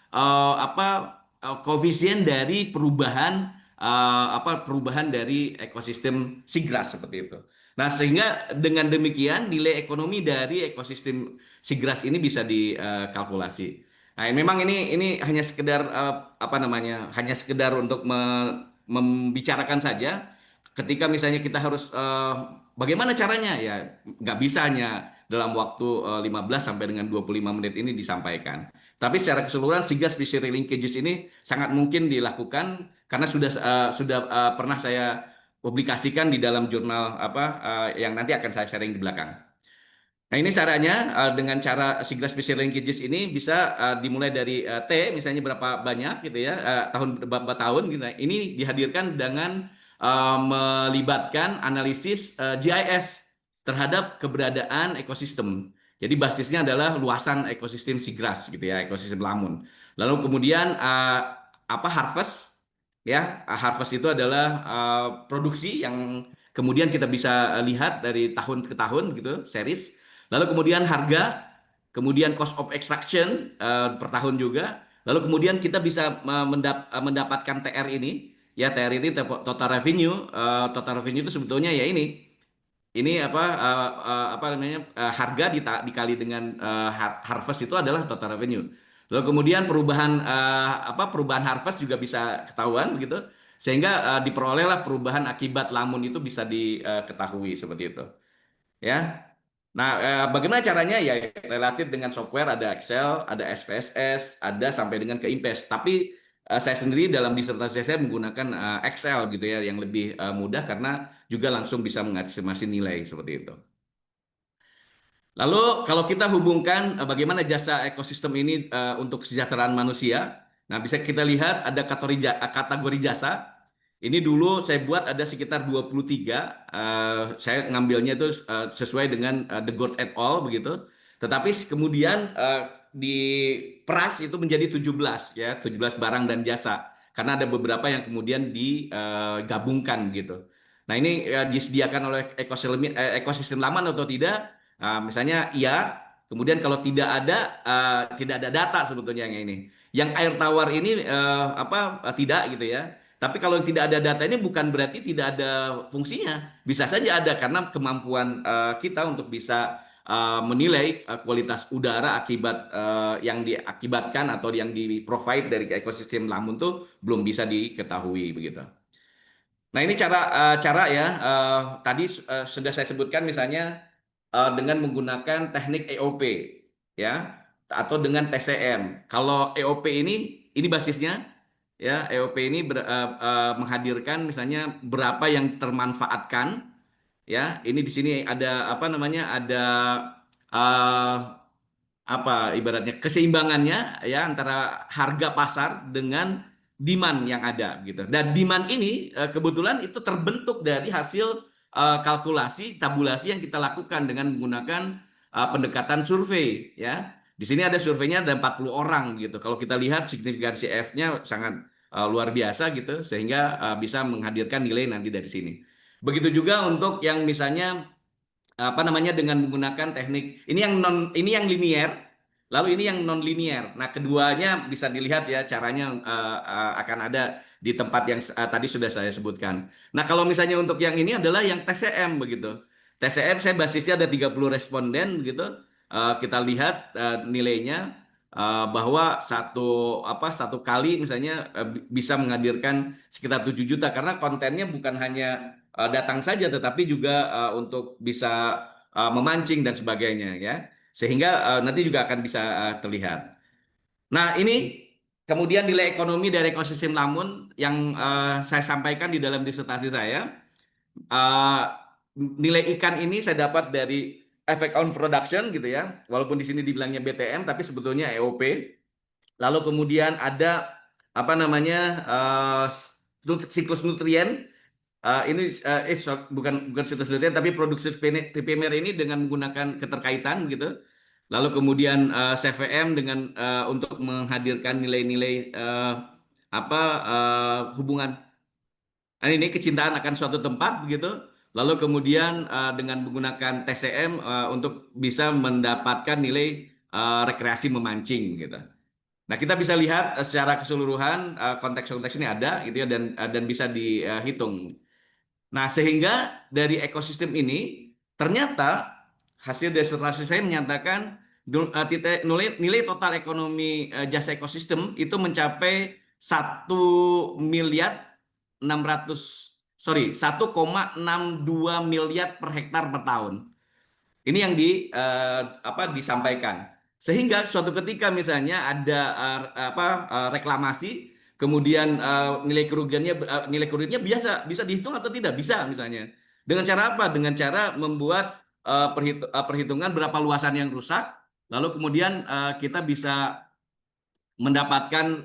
[SPEAKER 2] koefisien dari perubahan dari ekosistem seagrass seperti itu. Nah, sehingga dengan demikian nilai ekonomi dari ekosistem seagrass ini bisa dikalkulasi. Nah, memang ini hanya sekedar hanya sekedar untuk membicarakan saja. Ketika misalnya kita harus bagaimana caranya ya nggak bisa hanya dalam waktu 15 sampai dengan 25 menit ini disampaikan. Tapi secara keseluruhan Sigas Fishery Linkages ini sangat mungkin dilakukan karena sudah pernah saya publikasikan di dalam jurnal yang nanti akan saya sharing di belakang. Nah, ini caranya dengan cara Siglas Fishery Linkages ini bisa dimulai dari T misalnya berapa banyak gitu ya, tahun berapa tahun gitu. Nah, ini dihadirkan dengan melibatkan analisis GIS terhadap keberadaan ekosistem. Jadi basisnya adalah luasan ekosistem seagrass gitu ya, ekosistem lamun. Lalu kemudian harvest ya, harvest itu adalah produksi yang kemudian kita bisa lihat dari tahun ke tahun gitu, series. Lalu kemudian harga, kemudian cost of extraction per tahun juga. Lalu kemudian kita bisa mendapatkan TR ini. Ya, TR ini total revenue. Total revenue itu sebetulnya ya ini apa namanya harga dikali dengan harvest itu adalah total revenue. Lalu kemudian perubahan harvest juga bisa ketahuan begitu, sehingga diperolehlah perubahan akibat lamun itu bisa diketahui seperti itu. Ya. Nah, bagaimana caranya ya relatif dengan software ada Excel, ada SPSS, ada sampai dengan ke Impes. Tapi saya sendiri dalam disertasi saya menggunakan Excel gitu ya yang lebih mudah karena juga langsung bisa mengestimasi nilai seperti itu. Lalu kalau kita hubungkan bagaimana jasa ekosistem ini untuk kesejahteraan manusia, nah bisa kita lihat ada kategori jasa. Ini dulu saya buat ada sekitar 23. Saya ngambilnya itu sesuai dengan The Gold et al. Begitu. Tetapi kemudian di peras itu menjadi 17 ya, 17 barang dan jasa. Karena ada beberapa yang kemudian digabungkan gitu. Nah, ini disediakan oleh ekosistem laman atau tidak? Misalnya iya, kemudian kalau tidak ada data sebetulnya yang ini. Yang air tawar ini tidak gitu ya. Tapi kalau tidak ada data ini bukan berarti tidak ada fungsinya. Bisa saja ada karena kemampuan kita untuk bisa menilai kualitas udara akibat yang diakibatkan atau yang di-provide dari ekosistem lamun tuh belum bisa diketahui begitu. Nah, ini cara ya tadi sudah saya sebutkan misalnya dengan menggunakan teknik EOP ya atau dengan TCM. Kalau EOP ini basisnya ya EOP ini menghadirkan misalnya berapa yang termanfaatkan ya. Ini di sini ada ada eh, ibaratnya keseimbangannya ya antara harga pasar dengan demand yang ada gitu. Dan demand ini kebetulan itu terbentuk dari hasil kalkulasi tabulasi yang kita lakukan dengan menggunakan pendekatan survei ya. Di sini ada surveinya ada 40 orang gitu. Kalau kita lihat signifikansi F-nya sangat luar biasa gitu sehingga bisa menghadirkan nilai nanti dari sini. Begitu juga untuk yang misalnya dengan menggunakan teknik ini yang linier, lalu ini yang non linier. Nah, keduanya bisa dilihat ya caranya akan ada di tempat yang tadi sudah saya sebutkan. Nah, kalau misalnya untuk yang ini adalah yang TCM begitu. TCM saya basisnya ada 30 responden begitu. Kita lihat nilainya bahwa satu kali misalnya bisa menghadirkan sekitar 7 juta karena kontennya bukan hanya datang saja tetapi juga untuk bisa memancing dan sebagainya ya sehingga nanti juga akan bisa terlihat. Nah, ini kemudian nilai ekonomi dari ekosistem lamun yang saya sampaikan di dalam disertasi saya. Eh, Nilai ikan ini saya dapat dari effect on production gitu ya walaupun di sini dibilangnya BTM tapi sebetulnya EOP. lalu kemudian ada apa namanya siklus nutrien. Bukan siklus nutrien tapi produksi primer ini dengan menggunakan keterkaitan gitu. Lalu kemudian CVM dengan untuk menghadirkan nilai-nilai hubungan ini kecintaan akan suatu tempat begitu. Lalu kemudian dengan menggunakan TCM untuk bisa mendapatkan nilai rekreasi memancing gitu. Nah, kita bisa lihat secara keseluruhan konteks-konteks ini ada gitu ya dan bisa dihitung. Nah, sehingga dari ekosistem ini ternyata hasil disertasi saya menyatakan nilai total ekonomi jasa ekosistem itu mencapai 1,62 miliar per hektar per tahun. Ini yang disampaikan. Sehingga suatu ketika misalnya ada reklamasi, kemudian nilai kerugiannya bisa dihitung atau tidak bisa misalnya. Dengan cara apa? Dengan cara membuat perhitungan berapa luasan yang rusak, lalu kemudian kita bisa mendapatkan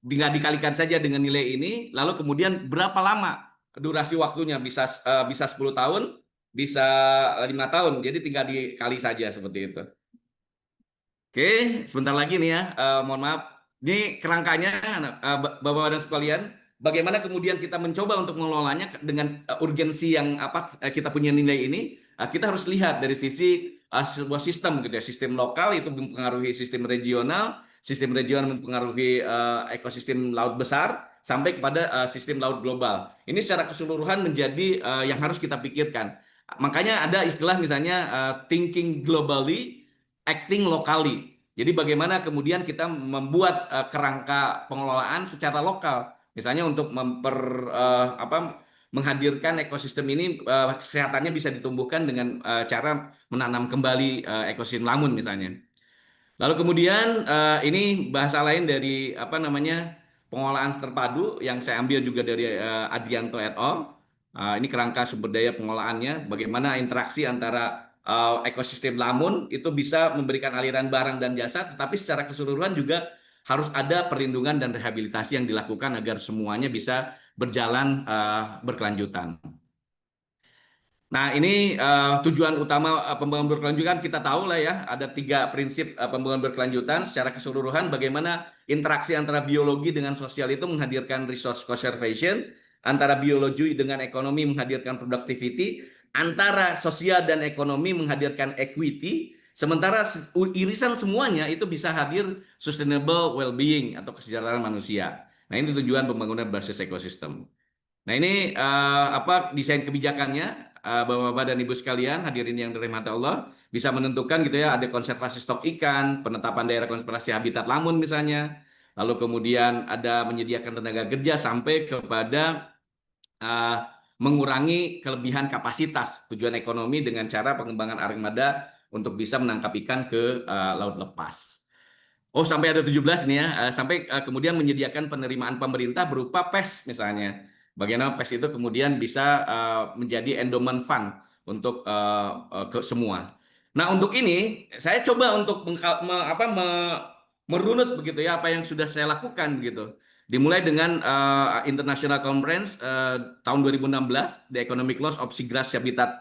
[SPEAKER 2] tinggal dikalikan saja dengan nilai ini, lalu kemudian berapa lama durasi waktunya bisa 10 tahun, bisa 5 tahun, jadi tinggal dikali saja seperti itu. Oke, sebentar lagi nih ya, mohon maaf. Ini kerangkanya, Bapak dan sekalian, bagaimana kemudian kita mencoba untuk mengelolanya dengan urgensi yang kita punya nilai ini, kita harus lihat dari sisi sebuah sistem gitu ya, sistem lokal itu mempengaruhi sistem regional mempengaruhi ekosistem laut besar, sampai kepada sistem laut global. Ini secara keseluruhan menjadi yang harus kita pikirkan. Makanya ada istilah misalnya thinking globally, acting locally. Jadi bagaimana kemudian kita membuat kerangka pengelolaan secara lokal, misalnya untuk menghadirkan ekosistem ini kesehatannya bisa ditumbuhkan dengan cara menanam kembali ekosistem lamun misalnya. Lalu kemudian ini bahasa lain dari pengolahan terpadu yang saya ambil juga dari Adianto et al. Ini kerangka sumber daya pengolahannya, bagaimana interaksi antara ekosistem lamun itu bisa memberikan aliran barang dan jasa, tetapi secara keseluruhan juga harus ada perlindungan dan rehabilitasi yang dilakukan agar semuanya bisa berjalan berkelanjutan. Nah, ini tujuan utama pembangunan berkelanjutan kita tahu lah ya, ada 3 prinsip pembangunan berkelanjutan secara keseluruhan, bagaimana interaksi antara biologi dengan sosial itu menghadirkan resource conservation, antara biologi dengan ekonomi menghadirkan productivity, antara sosial dan ekonomi menghadirkan equity, sementara irisan semuanya itu bisa hadir sustainable well-being atau kesejahteraan manusia. Nah, ini tujuan pembangunan berbasis ekosistem. Nah, ini desain kebijakannya. Bapak-bapak dan ibu sekalian, hadirin yang dirahmati Allah, bisa menentukan gitu ya, ada konservasi stok ikan, penetapan daerah konservasi habitat lamun misalnya, lalu kemudian ada menyediakan tenaga kerja sampai kepada mengurangi kelebihan kapasitas tujuan ekonomi dengan cara pengembangan armada untuk bisa menangkap ikan ke laut lepas. Oh, sampai ada 17 nih ya, sampai kemudian menyediakan penerimaan pemerintah berupa PES misalnya. Bagaimana PES itu kemudian bisa menjadi endowment fund untuk ke semua. Nah, untuk ini saya coba untuk merunut begitu ya apa yang sudah saya lakukan begitu. Dimulai dengan International Conference tahun 2016, The Economic Loss of Seagrass Habitat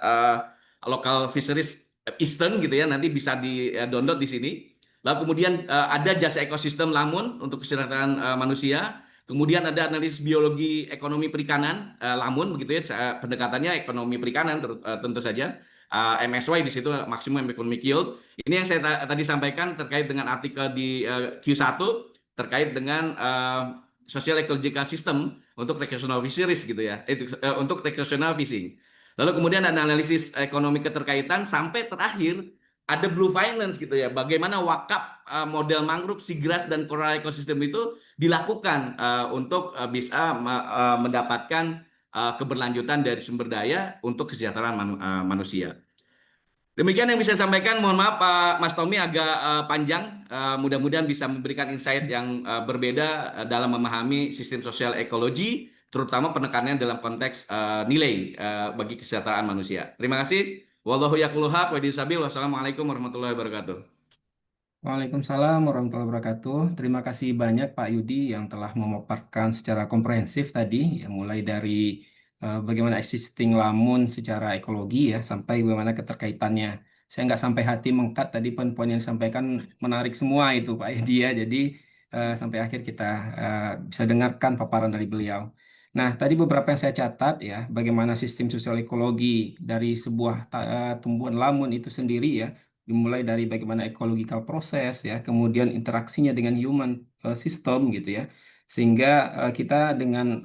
[SPEAKER 2] Local Fisheries Eastern gitu ya, nanti bisa di-download di sini. Lalu kemudian ada jasa ekosistem lamun untuk kesejahteraan manusia. Kemudian ada analisis biologi ekonomi perikanan lamun begitu ya, pendekatannya ekonomi perikanan tentu saja. MSY di situ maksimum economic yield. Ini yang saya tadi sampaikan terkait dengan artikel di Q1 terkait dengan social ecological system untuk recreational fisheries gitu ya, untuk recreational fishing. Lalu kemudian ada analisis ekonomi keterkaitan sampai terakhir ada blue finance gitu ya, bagaimana wakaf model mangrove, seagrass dan coral ecosystem itu dilakukan untuk bisa mendapatkan keberlanjutan dari sumber daya untuk kesejahteraan manusia. Demikian yang bisa saya sampaikan. Mohon maaf Pak Mas Tommy agak panjang. Mudah-mudahan bisa memberikan insight yang berbeda dalam memahami sistem sosial ekologi, terutama penekanannya dalam konteks nilai bagi kesejahteraan manusia. Terima kasih. Wallahu yaqulu haq wa yahdi sabil. Wassalamualaikum warahmatullahi wabarakatuh.
[SPEAKER 1] Waalaikumsalam warahmatullahi wabarakatuh. Terima kasih banyak Pak Yudi yang telah memaparkan secara komprehensif tadi, ya, mulai dari bagaimana existing lamun secara ekologi ya, sampai bagaimana keterkaitannya. Saya nggak sampai hati mengkat tadi poin-poin yang disampaikan menarik semua itu Pak Yudi ya. Jadi sampai akhir kita bisa dengarkan paparan dari beliau. Nah, tadi beberapa yang saya catat ya, bagaimana sistem sosial ekologi dari sebuah tumbuhan lamun itu sendiri ya, dimulai dari bagaimana ecological proses ya, kemudian interaksinya dengan human system gitu ya, sehingga kita dengan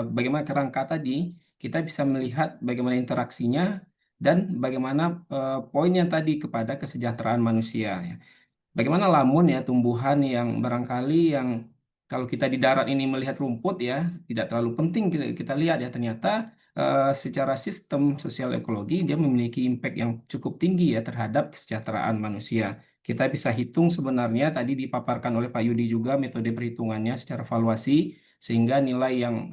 [SPEAKER 1] bagaimana kerangka tadi kita bisa melihat bagaimana interaksinya dan bagaimana poinnya tadi kepada kesejahteraan manusia ya. Bagaimana lamun ya, tumbuhan yang barangkali yang kalau kita di darat ini melihat rumput ya tidak terlalu penting, kita lihat ya ternyata secara sistem sosial ekologi dia memiliki impact yang cukup tinggi ya terhadap kesejahteraan manusia. Kita bisa hitung sebenarnya tadi dipaparkan oleh Pak Yudi juga metode perhitungannya secara valuasi, sehingga nilai yang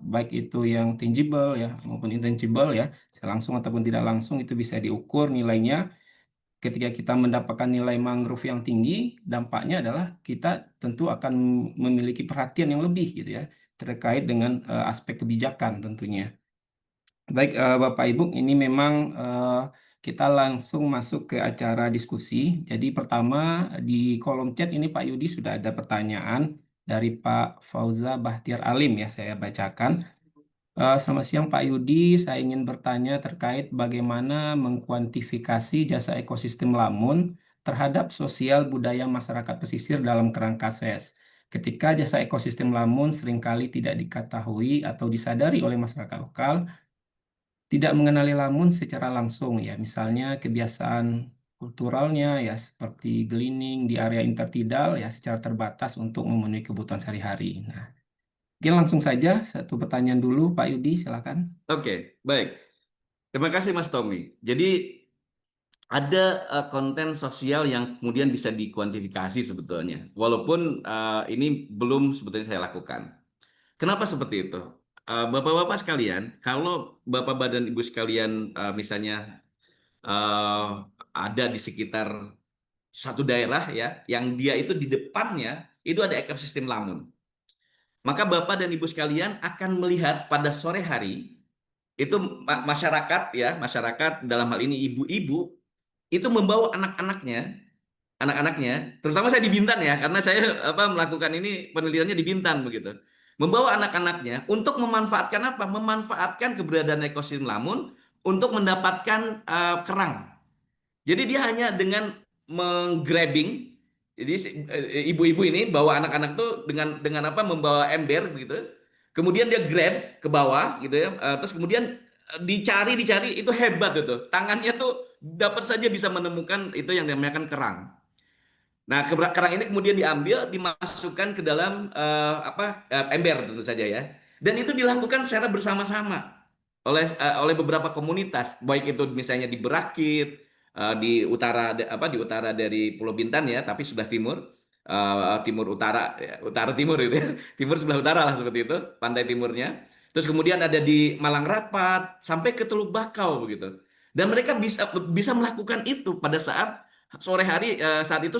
[SPEAKER 1] baik itu yang tangible ya maupun intangible ya, langsung ataupun tidak langsung, itu bisa diukur nilainya. Ketika kita mendapatkan nilai mangrove yang tinggi, dampaknya adalah kita tentu akan memiliki perhatian yang lebih gitu ya, terkait dengan aspek kebijakan tentunya. Baik, Bapak Ibu, ini memang kita langsung masuk ke acara diskusi. Jadi pertama di kolom chat ini Pak Yudi sudah ada pertanyaan dari Pak Fauza Bahtiar Alim ya, saya bacakan. Selamat siang Pak Yudi, saya ingin bertanya terkait bagaimana mengkuantifikasi jasa ekosistem lamun terhadap sosial budaya masyarakat pesisir dalam kerangka SES. Ketika jasa ekosistem lamun seringkali tidak diketahui atau disadari oleh masyarakat lokal, tidak mengenali lamun secara langsung ya, misalnya kebiasaan kulturalnya ya seperti gelining di area intertidal ya secara terbatas untuk memenuhi kebutuhan sehari-hari. Nah, mungkin langsung saja satu pertanyaan dulu Pak Yudi, silakan.
[SPEAKER 2] Oke, baik. Terima kasih Mas Tommy. Jadi ada konten sosial yang kemudian bisa dikuantifikasi sebetulnya. Walaupun ini belum sebetulnya saya lakukan. Kenapa seperti itu? Bapak-bapak sekalian, kalau bapak dan ibu sekalian misalnya eh, ada di sekitar satu daerah ya, yang dia itu di depannya itu ada ekosistem lamun. Maka bapak dan ibu sekalian akan melihat pada sore hari itu masyarakat ya, masyarakat dalam hal ini ibu-ibu itu membawa anak-anaknya, terutama saya di Bintan ya, karena saya melakukan ini penelitiannya di Bintan begitu. Membawa anak-anaknya untuk memanfaatkan apa? Memanfaatkan keberadaan ekosistem lamun untuk mendapatkan kerang. Jadi dia hanya dengan menggrabbing, jadi ibu-ibu ini bawa anak-anak tuh dengan apa? Membawa ember begitu. Kemudian dia grab ke bawah gitu ya. Terus kemudian dicari itu hebat itu. Tangannya tuh dapat saja bisa menemukan itu yang dinamakan kerang. Nah, kerang ini kemudian diambil, dimasukkan ke dalam ember tentu saja ya. Dan itu dilakukan secara bersama-sama oleh beberapa komunitas, baik itu misalnya di Berakit, di utara di utara dari Pulau Bintan ya, tapi sebelah timur, timur utara, ya, utara timur itu ya. Timur sebelah utara lah seperti itu, pantai timurnya. Terus kemudian ada di Malang Rapat sampai ke Teluk Bakau begitu. Dan mereka bisa bisa melakukan itu pada saat sore hari saat itu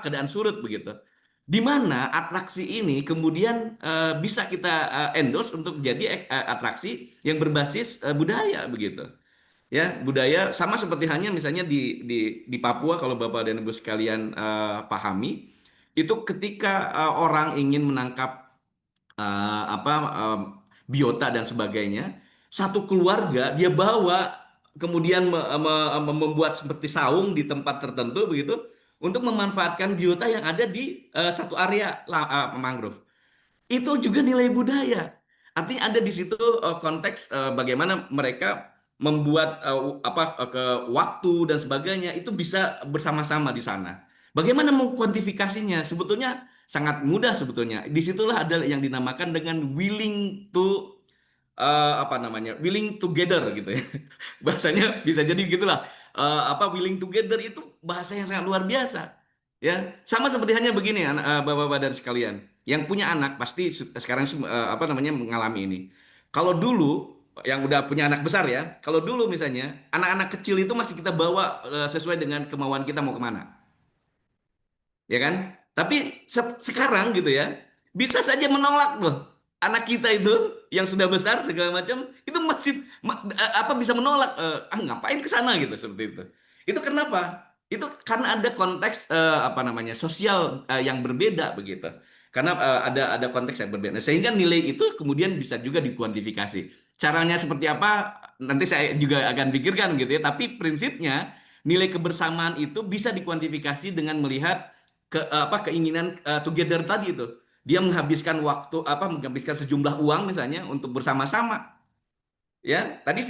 [SPEAKER 2] keadaan surut begitu. Di mana atraksi ini kemudian bisa kita endorse untuk menjadi atraksi yang berbasis budaya begitu. Ya, budaya sama seperti hanya misalnya di Papua kalau Bapak dan Ibu sekalian pahami, itu ketika orang ingin menangkap biota dan sebagainya, satu keluarga dia bawa kemudian membuat seperti saung di tempat tertentu begitu untuk memanfaatkan biota yang ada di satu area mangrove. Itu juga nilai budaya. Artinya ada di situ konteks bagaimana mereka membuat ke waktu dan sebagainya itu bisa bersama-sama di sana. Bagaimana mengkuantifikasinya? Sebetulnya sangat mudah sebetulnya. Disitulah ada yang dinamakan dengan willing to willing together gitu ya. Bahasanya bisa jadi gitulah. Willing together itu bahasa yang sangat luar biasa. Ya, sama seperti hanya begini bapak-bapak dan sekalian. Yang punya anak pasti sekarang mengalami ini. Kalau dulu yang udah punya anak besar ya, kalau dulu misalnya anak-anak kecil itu masih kita bawa sesuai dengan kemauan kita mau kemana. ya kan? Tapi sekarang gitu ya, bisa saja menolak loh. Anak kita itu yang sudah besar segala macam itu masih apa bisa menolak ngapain ke sana gitu seperti itu. Itu kenapa? Itu karena ada konteks apa namanya sosial yang berbeda begitu. Karena ada konteks yang berbeda. Sehingga nilai itu kemudian bisa juga dikuantifikasi. Caranya seperti apa? Nanti saya juga akan pikirkan gitu ya. Tapi prinsipnya nilai kebersamaan itu bisa dikuantifikasi dengan melihat apa keinginan together tadi itu. Dia menghabiskan waktu apa menghabiskan sejumlah uang misalnya untuk bersama-sama. Ya, tadi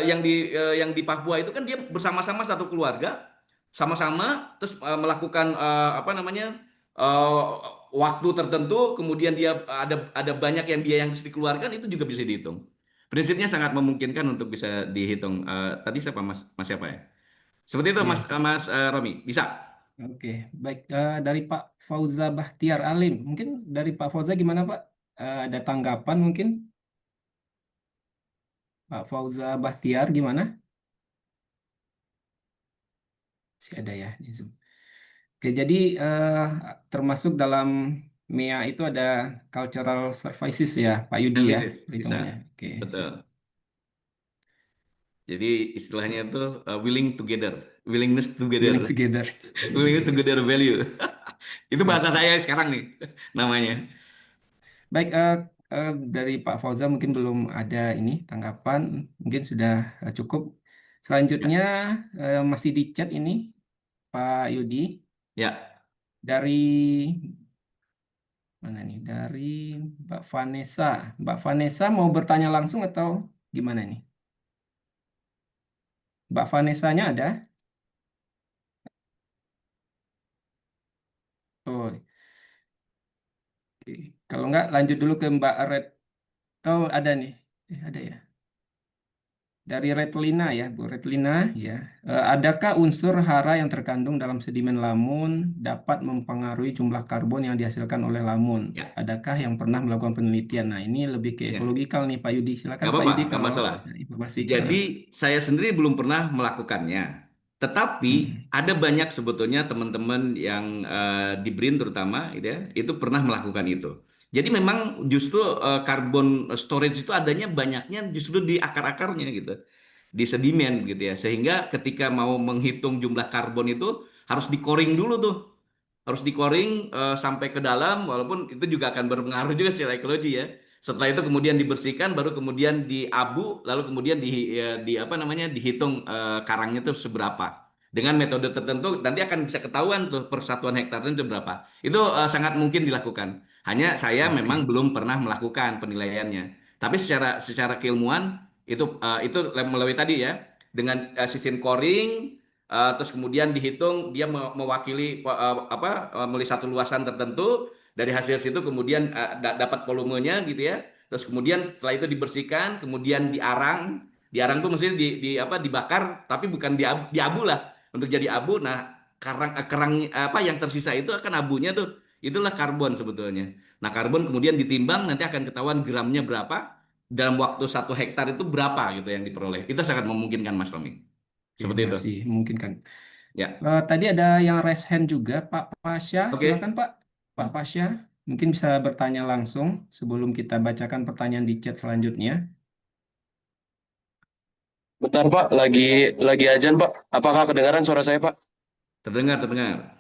[SPEAKER 2] yang di Papua itu kan dia bersama-sama satu keluarga, sama-sama terus melakukan apa namanya eh, waktu tertentu, kemudian dia ada banyak yang biaya yang harus dikeluarkan itu juga bisa dihitung. Prinsipnya sangat memungkinkan untuk bisa dihitung. Tadi siapa Mas siapa ya? Seperti itu
[SPEAKER 1] Ya,
[SPEAKER 2] Mas Romi, bisa?
[SPEAKER 1] oke. Baik, dari Pak Fauza Bahtiar Alim. Mungkin dari Pak Fauza gimana Pak? Ada tanggapan mungkin? Pak Fauza Bahtiar gimana? Masih ada ya di Zoom. Oke, jadi termasuk dalam MEA itu ada cultural services ya, Pak Yudi ya,
[SPEAKER 2] Services,
[SPEAKER 1] perhitungannya.
[SPEAKER 2] bisa.
[SPEAKER 1] Oke, siap.
[SPEAKER 2] Betul. Jadi istilahnya itu willing together, willingness together,
[SPEAKER 1] Willing together.
[SPEAKER 2] willingness
[SPEAKER 1] Oke,
[SPEAKER 2] together value. Itu
[SPEAKER 1] siap,
[SPEAKER 2] bahasa
[SPEAKER 1] siap.
[SPEAKER 2] saya sekarang nih namanya.
[SPEAKER 1] Baik, dari Pak Fauza mungkin belum ada ini tanggapan, mungkin sudah cukup. Selanjutnya
[SPEAKER 2] Ya,
[SPEAKER 1] masih di chat ini Pak Yudi
[SPEAKER 2] ya.
[SPEAKER 1] dari mana nih? Dari Mbak Vanessa. Mbak Vanessa mau bertanya langsung atau gimana nih? Mbak Vanessa-nya ada? Oh, oke. Kalau nggak lanjut dulu ke Mbak Red. Oh, ada nih. Ada ya. Dari Redlina ya, Bu Redlina ya. Adakah unsur hara yang terkandung dalam sedimen lamun dapat mempengaruhi jumlah karbon yang dihasilkan oleh lamun?
[SPEAKER 2] Ya,
[SPEAKER 1] Adakah yang pernah melakukan penelitian? Nah, ini lebih ke
[SPEAKER 2] ya.
[SPEAKER 1] ekologikal nih Pak Yudi. Silakan
[SPEAKER 2] Nggak
[SPEAKER 1] Pak
[SPEAKER 2] apa-apa,
[SPEAKER 1] Yudi
[SPEAKER 2] nggak
[SPEAKER 1] kalau
[SPEAKER 2] masalah.
[SPEAKER 1] bisa informasi.
[SPEAKER 2] Jadi saya sendiri belum pernah melakukannya. Tetapi
[SPEAKER 1] Mm-mm.
[SPEAKER 2] ada banyak sebetulnya teman-teman yang di BRIN terutama gitu ya, itu pernah melakukan itu. Jadi memang justru carbon storage itu adanya banyaknya justru di akar-akarnya gitu. Di sedimen gitu ya. Sehingga ketika mau menghitung jumlah karbon itu harus di-coring dulu tuh. Harus di-coring sampai ke dalam walaupun itu juga akan berpengaruh juga secara ekologi ya. Setelah itu kemudian dibersihkan baru kemudian diabu lalu kemudian di apa namanya dihitung karangnya tuh seberapa. Dengan metode tertentu nanti akan bisa ketahuan tuh persatuan hektarnya itu berapa. Itu sangat mungkin dilakukan. Hanya saya memang
[SPEAKER 1] Oke,
[SPEAKER 2] belum pernah melakukan penilaiannya. Tapi secara keilmuan itu melalui tadi ya dengan sistem coring terus kemudian dihitung dia mewakili apa melalui satu luasan tertentu dari hasil situ kemudian dapat volumenya gitu ya terus kemudian setelah itu dibersihkan kemudian diarang tuh mesti di apa dibakar tapi bukan diabu lah untuk jadi abu nah kerang apa yang tersisa itu akan abunya tuh itulah karbon sebetulnya nah karbon kemudian ditimbang nanti akan ketahuan gramnya berapa dalam waktu 1 hektar itu berapa gitu yang diperoleh. Itu sangat memungkinkan Mas Romi.
[SPEAKER 1] oke,
[SPEAKER 2] Seperti itu.
[SPEAKER 1] masih mungkin kan.
[SPEAKER 2] Ya.
[SPEAKER 1] Tadi ada yang raise hand juga, Pak Pasya. Silakan
[SPEAKER 2] Oke.
[SPEAKER 1] Pak. Pak Pasya, mungkin bisa bertanya langsung sebelum kita bacakan pertanyaan di chat selanjutnya.
[SPEAKER 3] Bentar Pak, lagi ajan Pak. Apakah kedengaran suara saya Pak?
[SPEAKER 2] Terdengar, terdengar.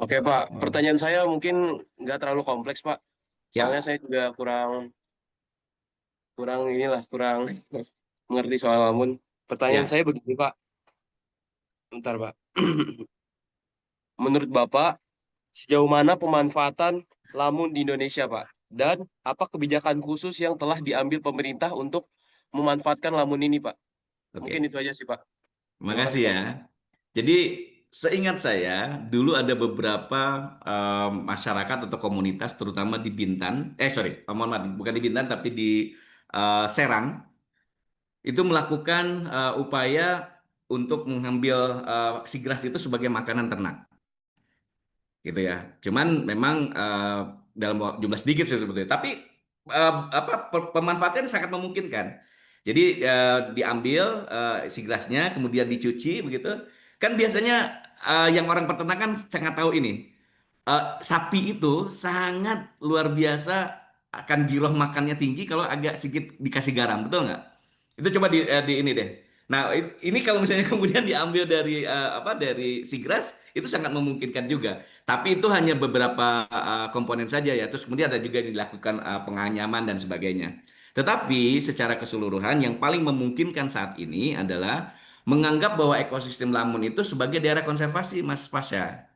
[SPEAKER 3] Oke Pak,
[SPEAKER 1] Oh,
[SPEAKER 3] pertanyaan saya mungkin nggak terlalu kompleks Pak. Soalnya
[SPEAKER 2] Ya.
[SPEAKER 3] saya juga kurang kurang inilah kurang mengerti soal lamun. Pertanyaan
[SPEAKER 2] Ya.
[SPEAKER 3] saya begini Pak. Bentar Pak. Menurut Bapak, sejauh mana pemanfaatan lamun di Indonesia Pak? Dan apa kebijakan khusus yang telah diambil pemerintah untuk memanfaatkan lamun ini Pak? Mungkin
[SPEAKER 2] Oke.
[SPEAKER 3] itu aja sih Pak.
[SPEAKER 2] Terima
[SPEAKER 3] Terima kasih
[SPEAKER 2] kasih
[SPEAKER 3] Pak.
[SPEAKER 2] ya. Jadi seingat saya dulu ada beberapa masyarakat atau komunitas terutama di Bintan, sorry, mohon maaf, bukan di Bintan tapi di Serang itu melakukan upaya untuk mengambil seagrass itu sebagai makanan ternak. Gitu ya. Cuman memang dalam jumlah sedikit sih sebetulnya. Tapi apa pemanfaatannya sangat memungkinkan. Jadi diambil si gelasnya, kemudian dicuci begitu. Kan biasanya yang orang peternakan sangat tahu ini. sapi itu sangat luar biasa akan giroh makannya tinggi kalau agak sedikit dikasih garam, betul nggak? Itu coba di ini deh. Nah, ini kalau misalnya kemudian diambil dari apa dari seagrass itu sangat memungkinkan juga. Tapi itu hanya beberapa komponen saja ya. Terus kemudian ada juga yang dilakukan penganyaman dan sebagainya. Tetapi secara keseluruhan yang paling memungkinkan saat ini adalah menganggap bahwa ekosistem Lamun itu sebagai daerah konservasi, Mas Pasha.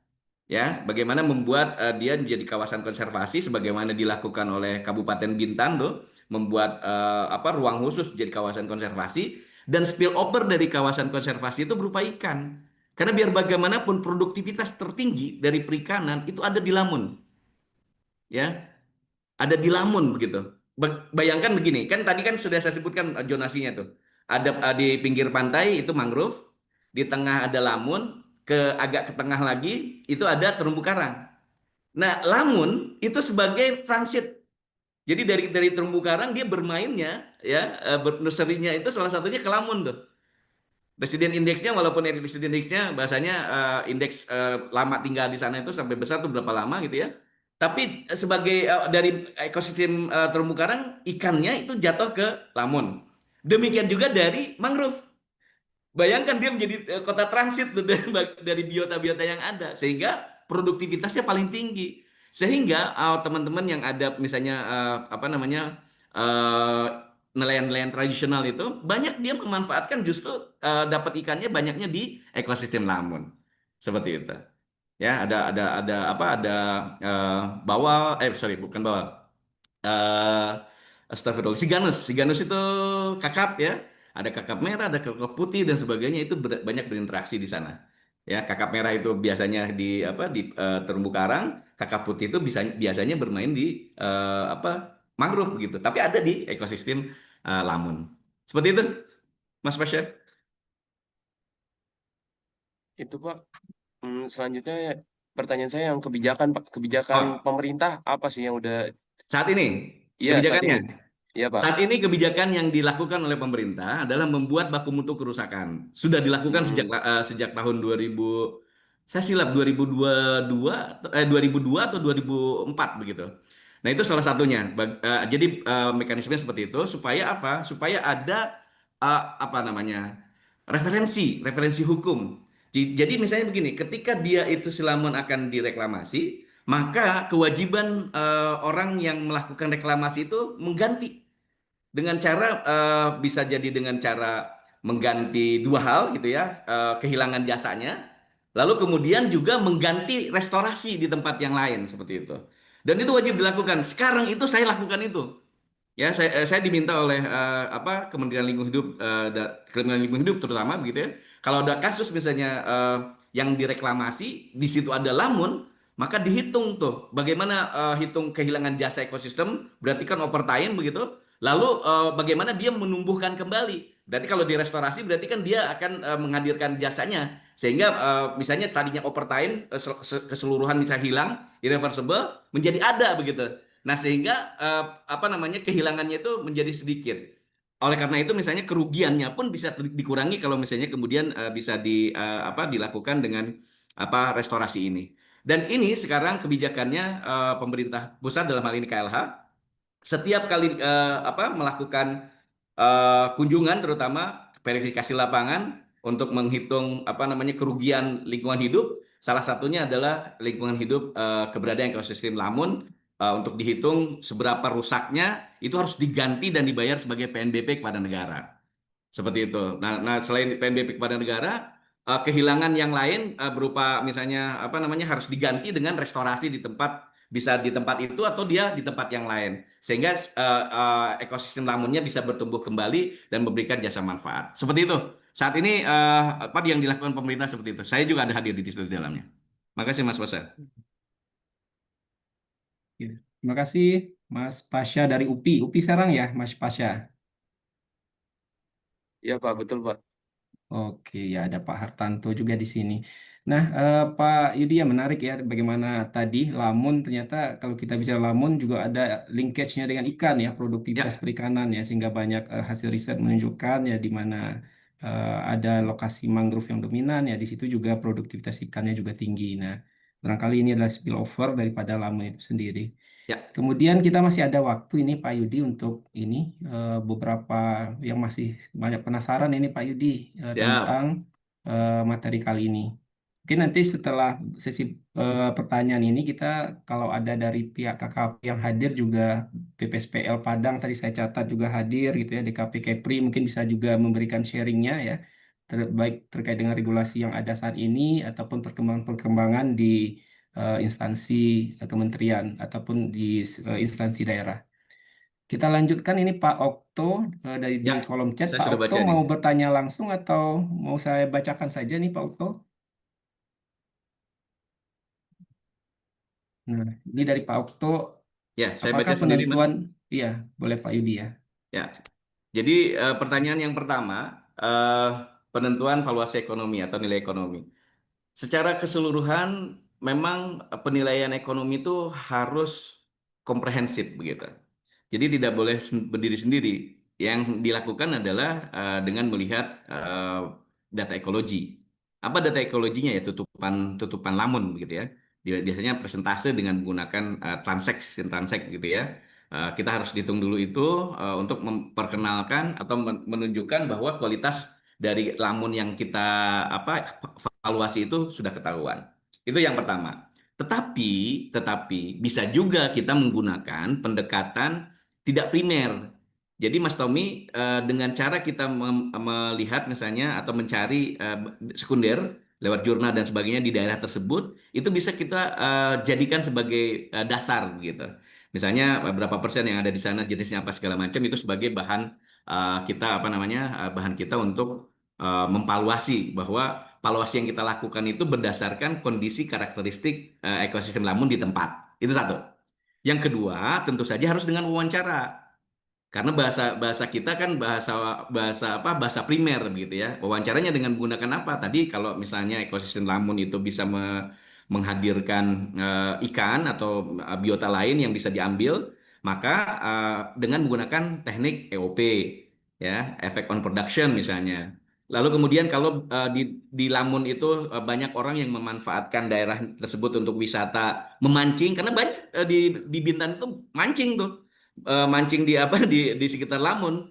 [SPEAKER 2] Ya, bagaimana membuat dia menjadi kawasan konservasi sebagaimana dilakukan oleh Kabupaten Bintan tuh, membuat apa ruang khusus jadi kawasan konservasi dan spillover dari kawasan konservasi itu berupa ikan. Karena biar bagaimanapun produktivitas tertinggi dari perikanan itu ada di Lamun, ya, ada di Lamun begitu. Bayangkan begini, kan tadi kan sudah saya sebutkan zonasinya tuh. Ada di pinggir pantai itu mangrove, di tengah ada Lamun, agak ke tengah lagi itu ada terumbu karang. Nah, Lamun itu sebagai transit. Jadi dari terumbu karang dia bermainnya ya nursery-nya itu salah satunya ke Lamun tuh. Resident indeksnya walaupun resident indeksnya bahasanya indeks lama tinggal di sana itu sampai besar tuh berapa lama gitu ya. Tapi sebagai dari ekosistem terumbu karang ikannya itu jatuh ke Lamun. Demikian juga dari mangrove. Bayangkan dia menjadi kota transit tuh dari biota-biota yang ada sehingga produktivitasnya paling tinggi. Sehingga teman-teman yang ada misalnya apa namanya eh, nelayan-nelayan tradisional itu banyak dia memanfaatkan justru dapat ikannya banyaknya di ekosistem Lamun. Seperti itu. Ya, ada apa ada bawal sorry bukan bawal eh Astagfirullah, Siganus. Siganus itu kakap ya. Ada kakap merah, ada kakap putih dan sebagainya itu banyak berinteraksi di sana. Ya, kakap merah itu biasanya di apa di terumbu karang, kakap putih itu biasanya bermain di apa mangrove begitu. Tapi ada di ekosistem Lamun. Seperti itu, Mas Pasha.
[SPEAKER 3] Itu Pak. Selanjutnya pertanyaan saya yang kebijakan Pak. Kebijakan
[SPEAKER 2] Oh,
[SPEAKER 3] pemerintah apa sih yang udah
[SPEAKER 2] saat ini
[SPEAKER 3] iya saat
[SPEAKER 2] kebijakannya.
[SPEAKER 3] ini? Iya Pak.
[SPEAKER 2] Saat ini kebijakan yang dilakukan oleh pemerintah adalah membuat baku mutu kerusakan. Sudah dilakukan
[SPEAKER 3] Hmm,
[SPEAKER 2] sejak tahun 2000, saya silap 2022 2002 atau 2004 begitu. Nah, itu salah satunya. Jadi mekanismenya seperti itu supaya apa? Supaya ada apa namanya? referensi hukum. Jadi misalnya begini, ketika dia itu Silamon akan direklamasi, maka kewajiban orang yang melakukan reklamasi itu mengganti dengan cara bisa jadi dengan cara mengganti dua hal gitu ya, kehilangan jasanya, lalu kemudian juga mengganti restorasi di tempat yang lain seperti itu. Dan itu wajib dilakukan. Sekarang itu saya lakukan itu. Ya, saya diminta oleh apa Kementerian Lingkungan Hidup Kementerian Lingkungan Hidup terutama begitu ya. Kalau ada kasus misalnya yang direklamasi, di situ ada lamun, maka dihitung tuh bagaimana hitung kehilangan jasa ekosistem, berarti kan overtime begitu. Lalu bagaimana dia menumbuhkan kembali. Berarti kalau direstorasi berarti kan dia akan menghadirkan jasanya sehingga misalnya tadinya overtime keseluruhan bisa hilang, irreversible menjadi ada begitu. Nah, sehingga apa namanya kehilangannya itu menjadi sedikit. Oleh karena itu misalnya kerugiannya pun bisa dikurangi kalau misalnya kemudian bisa apa dilakukan dengan apa restorasi ini. Dan ini sekarang kebijakannya pemerintah pusat dalam hal ini KLH setiap kali apa melakukan kunjungan terutama verifikasi lapangan untuk menghitung apa namanya kerugian lingkungan hidup salah satunya adalah lingkungan hidup keberadaan ekosistem Lamun untuk dihitung seberapa rusaknya itu harus diganti dan dibayar sebagai PNBP kepada negara. Seperti itu. Nah, selain PNBP kepada negara, kehilangan yang lain berupa misalnya apa namanya harus diganti dengan restorasi di tempat bisa di tempat itu atau dia di tempat yang lain sehingga ekosistem lamunnya bisa bertumbuh kembali dan memberikan jasa manfaat. Seperti itu. Saat ini apa yang dilakukan pemerintah seperti itu. Saya juga ada hadir di situ di dalamnya. Makasih Mas Basa.
[SPEAKER 1] Ya. Terima kasih Mas Pasha dari UPI. UPI Serang ya, Mas Pasha.
[SPEAKER 3] iya Pak, betul Pak.
[SPEAKER 1] Oke, ya ada Pak Hartanto juga di sini. Nah, Pak Yudi ya menarik ya bagaimana tadi Lamun ternyata kalau kita bicara Lamun juga ada linkage-nya dengan ikan ya, produktivitas
[SPEAKER 2] Ya,
[SPEAKER 1] perikanan ya sehingga banyak hasil riset menunjukkan ya di mana ada lokasi mangrove yang dominan ya di situ juga produktivitas ikannya juga tinggi. Nah, Barangkali ini adalah spillover daripada lamun itu sendiri.
[SPEAKER 2] Ya,
[SPEAKER 1] Kemudian kita masih ada waktu ini Pak Yudi untuk ini beberapa yang masih banyak penasaran ini Pak Yudi tentang
[SPEAKER 2] siap.
[SPEAKER 1] materi kali ini. Mungkin nanti setelah sesi pertanyaan ini kita kalau ada dari pihak KKP yang hadir juga BPSPL Padang tadi saya catat juga hadir gitu ya DKP Kepri mungkin bisa juga memberikan sharingnya ya baik terkait dengan regulasi yang ada saat ini ataupun perkembangan-perkembangan di instansi kementerian ataupun di instansi daerah. Kita lanjutkan ini Pak Okto dari di
[SPEAKER 2] Ya,
[SPEAKER 1] kolom chat.
[SPEAKER 2] saya
[SPEAKER 1] Pak
[SPEAKER 2] sudah
[SPEAKER 1] Okto
[SPEAKER 2] baca nih.
[SPEAKER 1] mau bertanya langsung atau mau saya bacakan saja nih Pak Okto? Nah, ini dari Pak Okto,
[SPEAKER 2] Ya, saya
[SPEAKER 1] apakah
[SPEAKER 2] baca sendiri, Mas.
[SPEAKER 1] penentuan, iya boleh Pak Yudi ya.
[SPEAKER 2] Ya, jadi pertanyaan yang pertama, penentuan valuasi ekonomi atau nilai ekonomi. Secara keseluruhan, memang penilaian ekonomi itu harus komprehensif begitu. Jadi tidak boleh berdiri sendiri. Yang dilakukan adalah dengan melihat data ekologi. Apa data ekologinya ya? Tutupan tutupan lamun begitu ya. Biasanya presentase dengan menggunakan transek, sistem transek gitu ya. Kita harus hitung dulu itu untuk memperkenalkan atau menunjukkan bahwa kualitas dari lamun yang kita apa valuasi itu sudah ketahuan. Itu yang pertama. Tetapi bisa juga kita menggunakan pendekatan tidak primer. Jadi Mas Tommy, dengan cara kita melihat misalnya atau mencari sekunder lewat jurnal dan sebagainya di daerah tersebut, itu bisa kita jadikan sebagai dasar gitu. Misalnya berapa persen yang ada di sana, jenisnya apa segala macam itu sebagai bahan kita apa namanya bahan kita untuk memvaluasi bahwa valuasi yang kita lakukan itu berdasarkan kondisi karakteristik ekosistem lamun di tempat. Itu satu. Yang kedua, tentu saja harus dengan wawancara. Karena bahasa bahasa kita kan bahasa bahasa apa bahasa primer begitu ya. Wawancaranya dengan menggunakan apa? Tadi kalau misalnya ekosistem lamun itu bisa menghadirkan ikan atau biota lain yang bisa diambil, maka dengan menggunakan teknik EOP ya, effect on production misalnya. Lalu kemudian kalau di Lamun itu banyak orang yang memanfaatkan daerah tersebut untuk wisata memancing karena banyak di Bintan itu mancing tuh mancing di apa di sekitar Lamun.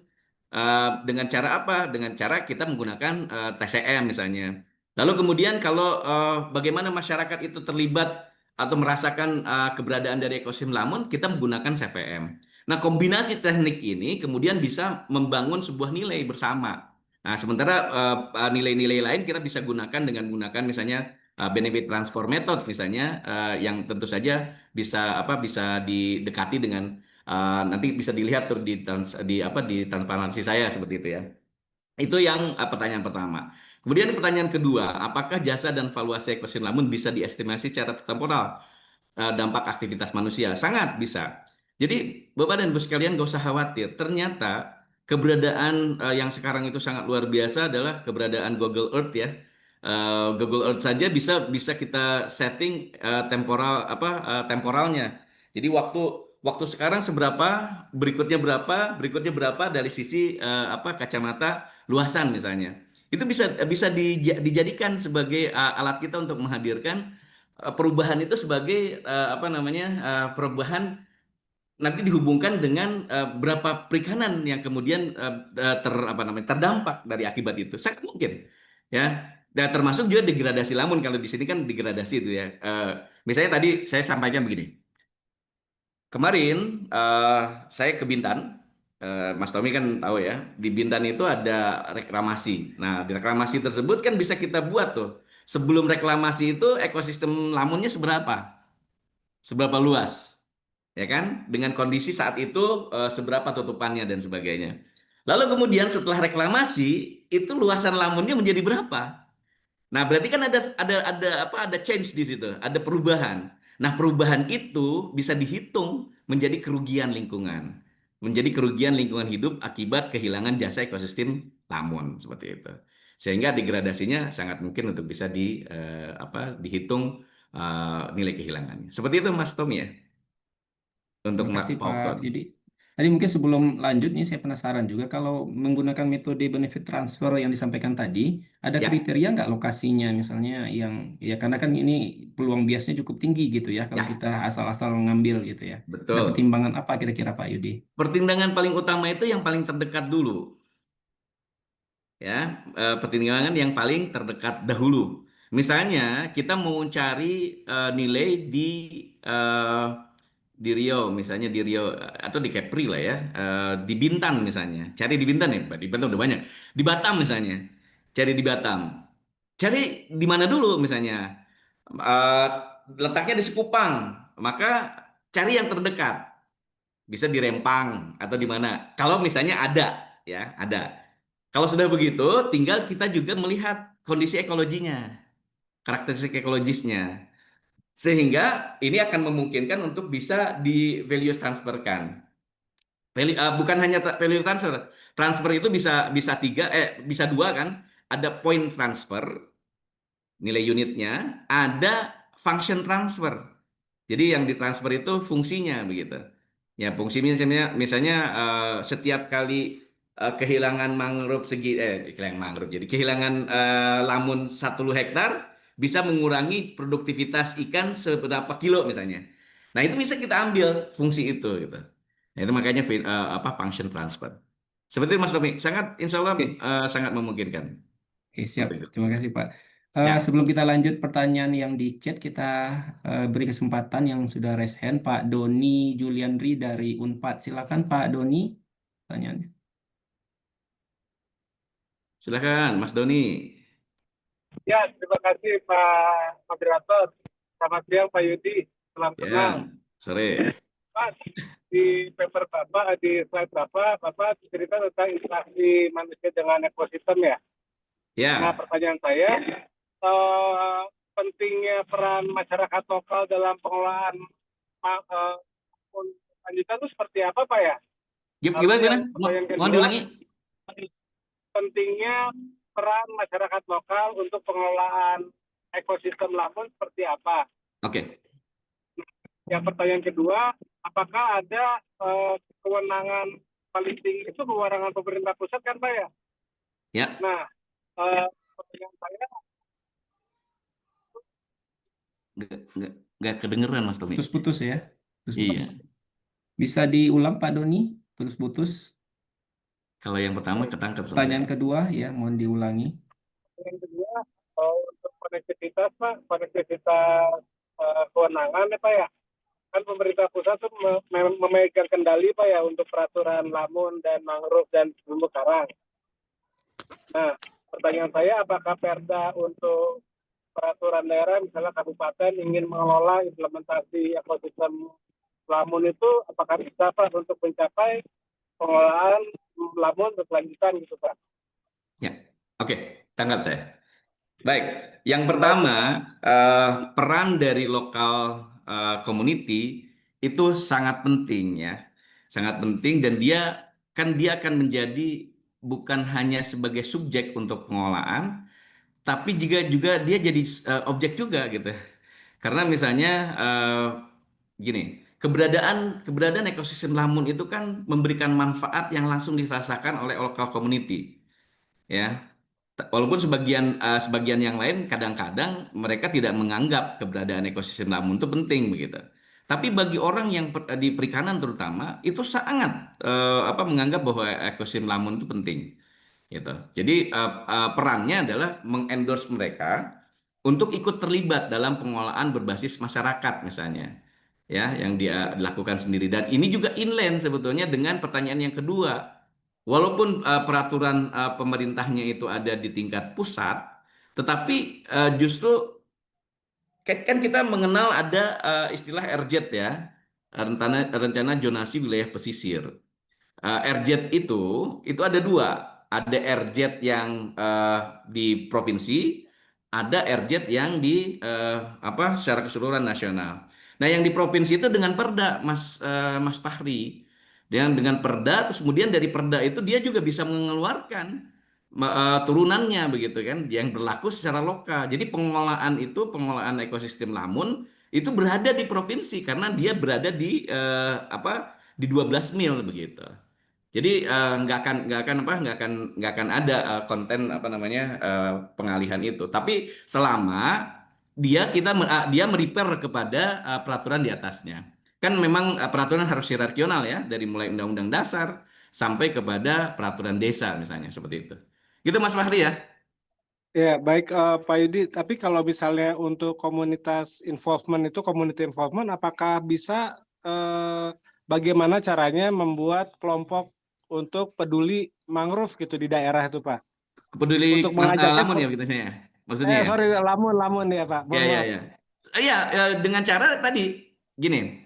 [SPEAKER 2] Dengan cara apa? Dengan cara kita menggunakan TCM misalnya. Lalu kemudian kalau bagaimana masyarakat itu terlibat atau merasakan keberadaan dari ekosistem Lamun, kita menggunakan CVM. Nah, kombinasi teknik ini kemudian bisa membangun sebuah nilai bersama. Nah, sementara nilai-nilai lain kita bisa gunakan dengan menggunakan misalnya benefit transfer method misalnya yang tentu saja bisa didekati dengan nanti bisa dilihat tuh di transparansi saya seperti itu ya. Itu yang pertanyaan pertama. Kemudian pertanyaan kedua, apakah jasa dan valuasi ekosistem lamun bisa diestimasi secara temporal dampak aktivitas manusia? Sangat bisa. Jadi Bapak dan Ibu sekalian gak usah khawatir. Ternyata keberadaan yang sekarang itu sangat luar biasa adalah keberadaan Google Earth ya. Google Earth saja bisa bisa kita setting temporalnya. Jadi waktu waktu sekarang seberapa, berikutnya berapa dari sisi kacamata luasan misalnya. Itu bisa bisa dijadikan sebagai alat kita untuk menghadirkan perubahan itu sebagai apa namanya perubahan nanti dihubungkan dengan berapa perikanan yang kemudian apa namanya terdampak dari akibat itu sangat mungkin ya dan termasuk juga degradasi lamun kalau di sini kan degradasi itu ya. Misalnya tadi saya sampaikan begini. Kemarin saya ke Bintan, Mas Tommy kan tahu ya, di Bintan itu ada reklamasi. Nah, di reklamasi tersebut kan bisa kita buat tuh. Sebelum reklamasi itu ekosistem lamunnya seberapa? Seberapa luas? Ya kan? Dengan kondisi saat itu seberapa tutupannya dan sebagainya. Lalu kemudian setelah reklamasi, itu luasan lamunnya menjadi berapa? Nah, berarti kan ada change di situ, ada perubahan. Nah, perubahan itu bisa dihitung menjadi kerugian lingkungan. Menjadi kerugian lingkungan hidup akibat kehilangan jasa ekosistem lamun seperti itu. Sehingga degradasinya sangat mungkin untuk bisa dihitung nilai kehilangannya. Seperti itu Mas Tom ya untuk
[SPEAKER 1] Terima kasih
[SPEAKER 2] Pak
[SPEAKER 1] Pak
[SPEAKER 2] Okton.
[SPEAKER 1] Yudi. Tadi mungkin sebelum lanjut nih saya penasaran juga kalau menggunakan metode benefit transfer yang disampaikan tadi, ada
[SPEAKER 2] Ya,
[SPEAKER 1] kriteria nggak lokasinya misalnya yang ya karena kan ini peluang biasnya cukup tinggi gitu ya kalau
[SPEAKER 2] ya,
[SPEAKER 1] kita asal-asal ngambil gitu ya. Ada
[SPEAKER 2] betul.
[SPEAKER 1] pertimbangan apa kira-kira Pak Yudi?
[SPEAKER 2] Pertimbangan paling utama itu yang paling terdekat dulu, ya. Pertimbangan yang paling terdekat dahulu. Misalnya kita mau cari nilai eh, di Rio, misalnya di Rio atau di Kepri lah ya, di Bintan misalnya. Cari di Bintan ya, Pak. Di Bintan udah banyak. Di Batam misalnya, cari di Batam. Cari di mana dulu misalnya. Eh, Letaknya di Sekupang, maka cari yang terdekat. Bisa di Rempang atau di mana. Kalau misalnya ada, ya ada. Kalau sudah begitu, tinggal kita juga melihat kondisi ekologinya, karakteristik ekologisnya. Sehingga ini akan memungkinkan untuk bisa di value transferkan. Bukan hanya value transfer. Transfer itu bisa bisa tiga, bisa dua kan. Ada point transfer, nilai unitnya, ada function transfer. Jadi yang ditransfer itu fungsinya begitu. Ya, fungsi misalnya setiap kali kehilangan mangrove kehilangan mangrove. Jadi kehilangan lamun 1 hektar bisa mengurangi produktivitas ikan seberapa kilo misalnya. Nah, itu bisa kita ambil fungsi itu gitu. Nah, itu makanya apa function transfer. Seperti itu, Mas Romi, sangat insya Allah
[SPEAKER 1] Oke.
[SPEAKER 2] sangat memungkinkan
[SPEAKER 1] Oke, siap.
[SPEAKER 2] untuk itu.
[SPEAKER 1] Terima kasih, Pak.
[SPEAKER 2] Ya,
[SPEAKER 1] Sebelum kita lanjut pertanyaan yang di chat, kita beri kesempatan yang sudah raise hand, Pak Doni Juliandri dari Unpad. Silakan, Pak Doni, pertanyaannya.
[SPEAKER 2] silakan Mas Doni.
[SPEAKER 4] Ya, terima kasih Pak Moderator. Selamat siang Pak Yudi. Salam kenal.
[SPEAKER 2] Ya, sore.
[SPEAKER 4] Pak, di paper Bapak, di slide Bapak cerita tentang interaksi manusia dengan ekosistem ya. Nah,
[SPEAKER 2] Ya,
[SPEAKER 4] pertanyaan saya, eh, pentingnya peran masyarakat lokal dalam pengelolaan eh, lanjutan itu seperti apa Pak ya? Lalu
[SPEAKER 2] gimana,
[SPEAKER 4] yang
[SPEAKER 2] gimana?
[SPEAKER 4] pertanyaan
[SPEAKER 2] Mohon
[SPEAKER 4] kedua,
[SPEAKER 2] diulangi.
[SPEAKER 4] pentingnya peran masyarakat lokal untuk pengelolaan ekosistem lamun seperti apa?
[SPEAKER 2] Oke,
[SPEAKER 4] Yang pertanyaan kedua, apakah ada kewenangan paling tinggi itu kewenangan pemerintah pusat kan Pak ya?
[SPEAKER 2] ya,
[SPEAKER 4] Nah, pertanyaan saya,
[SPEAKER 2] nggak kedengeran Mas Tommy.
[SPEAKER 1] Putus-putus ya. Putus-putus.
[SPEAKER 2] Iya,
[SPEAKER 1] Bisa diulang, Pak Doni? Putus-putus.
[SPEAKER 2] kalau yang pertama ketangkep sama
[SPEAKER 1] Pertanyaan
[SPEAKER 2] saya.
[SPEAKER 1] kedua, ya, mohon diulangi.
[SPEAKER 4] yang kedua, untuk konektivitas Pak, konektivitas kewenangan ya Pak ya? Kan pemerintah pusat tuh memegang kendali Pak ya untuk peraturan lamun dan mangrove dan terumbu karang. Nah, pertanyaan saya apakah Perda untuk peraturan daerah misalnya kabupaten ingin mengelola implementasi ekosistem lamun itu apakah bisa Pak untuk mencapai pengelolaan lamun berkelanjutan gitu Pak?
[SPEAKER 2] Ya, oke, tangkap saya. Baik, yang
[SPEAKER 4] Terima kasih
[SPEAKER 2] pertama,
[SPEAKER 4] Pak.
[SPEAKER 2] peran dari lokal community itu sangat penting ya, sangat penting dan dia akan menjadi bukan hanya sebagai subjek untuk pengelolaan, tapi juga dia jadi objek juga gitu. Karena misalnya gini, keberadaan ekosistem lamun itu kan memberikan manfaat yang langsung dirasakan oleh local community, ya. Walaupun sebagian yang lain kadang-kadang mereka tidak menganggap keberadaan ekosistem lamun itu penting begitu. Tapi bagi orang yang di perikanan terutama itu sangat menganggap bahwa ekosistem lamun itu penting gitu. Jadi perannya adalah mengendorse mereka untuk ikut terlibat dalam pengelolaan berbasis masyarakat misalnya, ya yang dia lakukan sendiri. Dan ini juga inline sebetulnya dengan pertanyaan yang kedua. Walaupun peraturan pemerintahnya itu ada di tingkat pusat, tetapi justru kan kita mengenal ada istilah RZ ya, rencana zonasi wilayah pesisir. RZ itu ada dua. Ada RZ yang di provinsi, ada RZ yang di secara keseluruhan nasional. Nah, yang di provinsi itu dengan Perda, Mas Fahri. Dengan Perda, terus kemudian dari Perda itu dia juga bisa mengeluarkan turunannya begitu kan, yang berlaku secara lokal. Jadi pengelolaan ekosistem lamun itu berada di provinsi karena dia berada di di 12 mil begitu. Jadi nggak akan ada konten apa namanya pengalihan itu. Tapi selama dia merefer kepada peraturan di atasnya. Kan memang peraturan harus hierarkional ya, dari mulai undang-undang dasar sampai kepada peraturan desa misalnya seperti itu. Gitu Mas Fahri ya.
[SPEAKER 4] Ya, baik Pak Yudi. Tapi kalau misalnya untuk komunitas involvement itu community involvement, apakah bisa bagaimana caranya membuat kelompok untuk peduli mangrove gitu di daerah itu, Pak?
[SPEAKER 2] Peduli
[SPEAKER 4] Untuk mengajaknya,
[SPEAKER 2] lamun ya gitu saya. Maksudnya ya.
[SPEAKER 4] sorry, lamun ya Pak.
[SPEAKER 2] Ya
[SPEAKER 4] Mohon
[SPEAKER 2] ya
[SPEAKER 4] maaf.
[SPEAKER 2] ya. Ya, dengan cara tadi gini.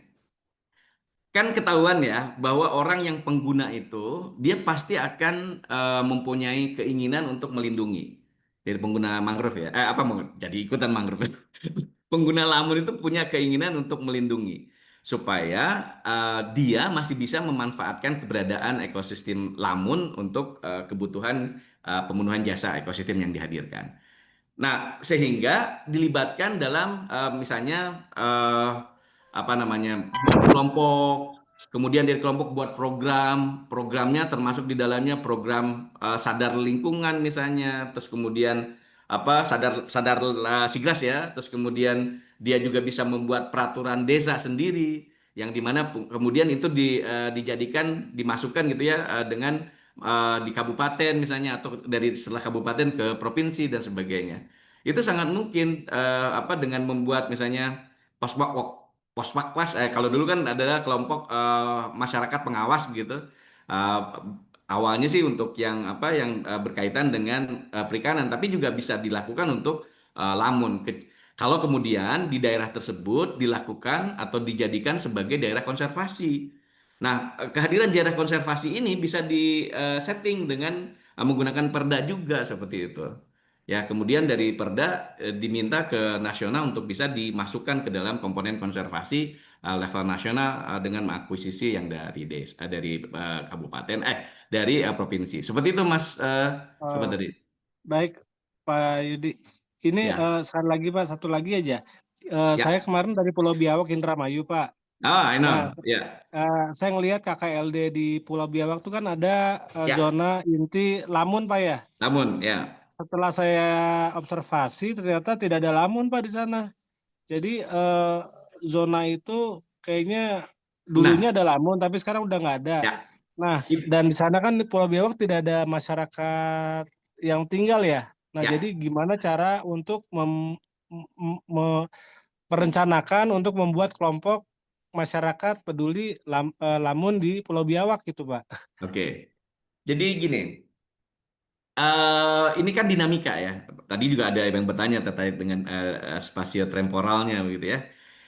[SPEAKER 2] Kan ketahuan ya bahwa orang yang pengguna itu dia pasti akan mempunyai keinginan untuk melindungi dari pengguna mangrove ya. Apa jadi ikutan mangrove. Pengguna lamun itu punya keinginan untuk melindungi supaya dia masih bisa memanfaatkan keberadaan ekosistem lamun untuk kebutuhan pemenuhan jasa ekosistem yang dihadirkan. Nah, sehingga dilibatkan dalam misalnya apa namanya buat kelompok, kemudian dari kelompok buat programnya termasuk di dalamnya program sadar lingkungan misalnya, terus kemudian apa sadar sadar sigras ya, terus kemudian dia juga bisa membuat peraturan desa sendiri yang dimana kemudian itu dijadikan dimasukkan gitu ya dengan di kabupaten misalnya atau dari setelah kabupaten ke provinsi dan sebagainya. Itu sangat mungkin apa dengan membuat misalnya pospak pospakwas kalau dulu kan adalah kelompok masyarakat pengawas gitu. Eh, awalnya sih untuk yang apa yang berkaitan dengan perikanan, tapi juga bisa dilakukan untuk lamun. Kalau kemudian di daerah tersebut dilakukan atau dijadikan sebagai daerah konservasi. Nah, kehadiran daerah konservasi ini bisa di setting dengan menggunakan perda juga seperti itu. Ya, kemudian dari perda diminta ke nasional untuk bisa dimasukkan ke dalam komponen konservasi level nasional dengan mengakuisisi yang dari kabupaten dari provinsi. Seperti itu Mas
[SPEAKER 4] Eh,
[SPEAKER 2] Sobat dari.
[SPEAKER 4] Baik Pak Yudi. Ini
[SPEAKER 2] Ya.
[SPEAKER 4] sekali lagi Pak, satu lagi aja. Saya
[SPEAKER 2] Ya.
[SPEAKER 4] kemarin dari Pulau Biawak Indramayu Pak.
[SPEAKER 2] Ah, I
[SPEAKER 4] Nah,
[SPEAKER 2] know. Ya.
[SPEAKER 4] saya ngelihat KKLD di Pulau Biawak itu kan ada
[SPEAKER 2] Ya.
[SPEAKER 4] zona inti lamun Pak ya.
[SPEAKER 2] Namun ya.
[SPEAKER 4] Setelah saya observasi ternyata tidak ada lamun Pak di sana. Jadi zona itu kayaknya dulunya
[SPEAKER 2] Nah,
[SPEAKER 4] ada lamun tapi sekarang udah nggak ada.
[SPEAKER 2] ya.
[SPEAKER 4] Nah, dan di sana kan di Pulau Biawak tidak ada masyarakat yang tinggal ya. Nah, jadi
[SPEAKER 2] Ya.
[SPEAKER 4] gimana cara untuk merencanakan untuk membuat kelompok masyarakat peduli lamun di Pulau Biawak gitu, Pak.
[SPEAKER 2] Oke. Jadi gini. Ini kan dinamika ya. Tadi juga ada yang bertanya terkait dengan spasio temporalnya begitu ya.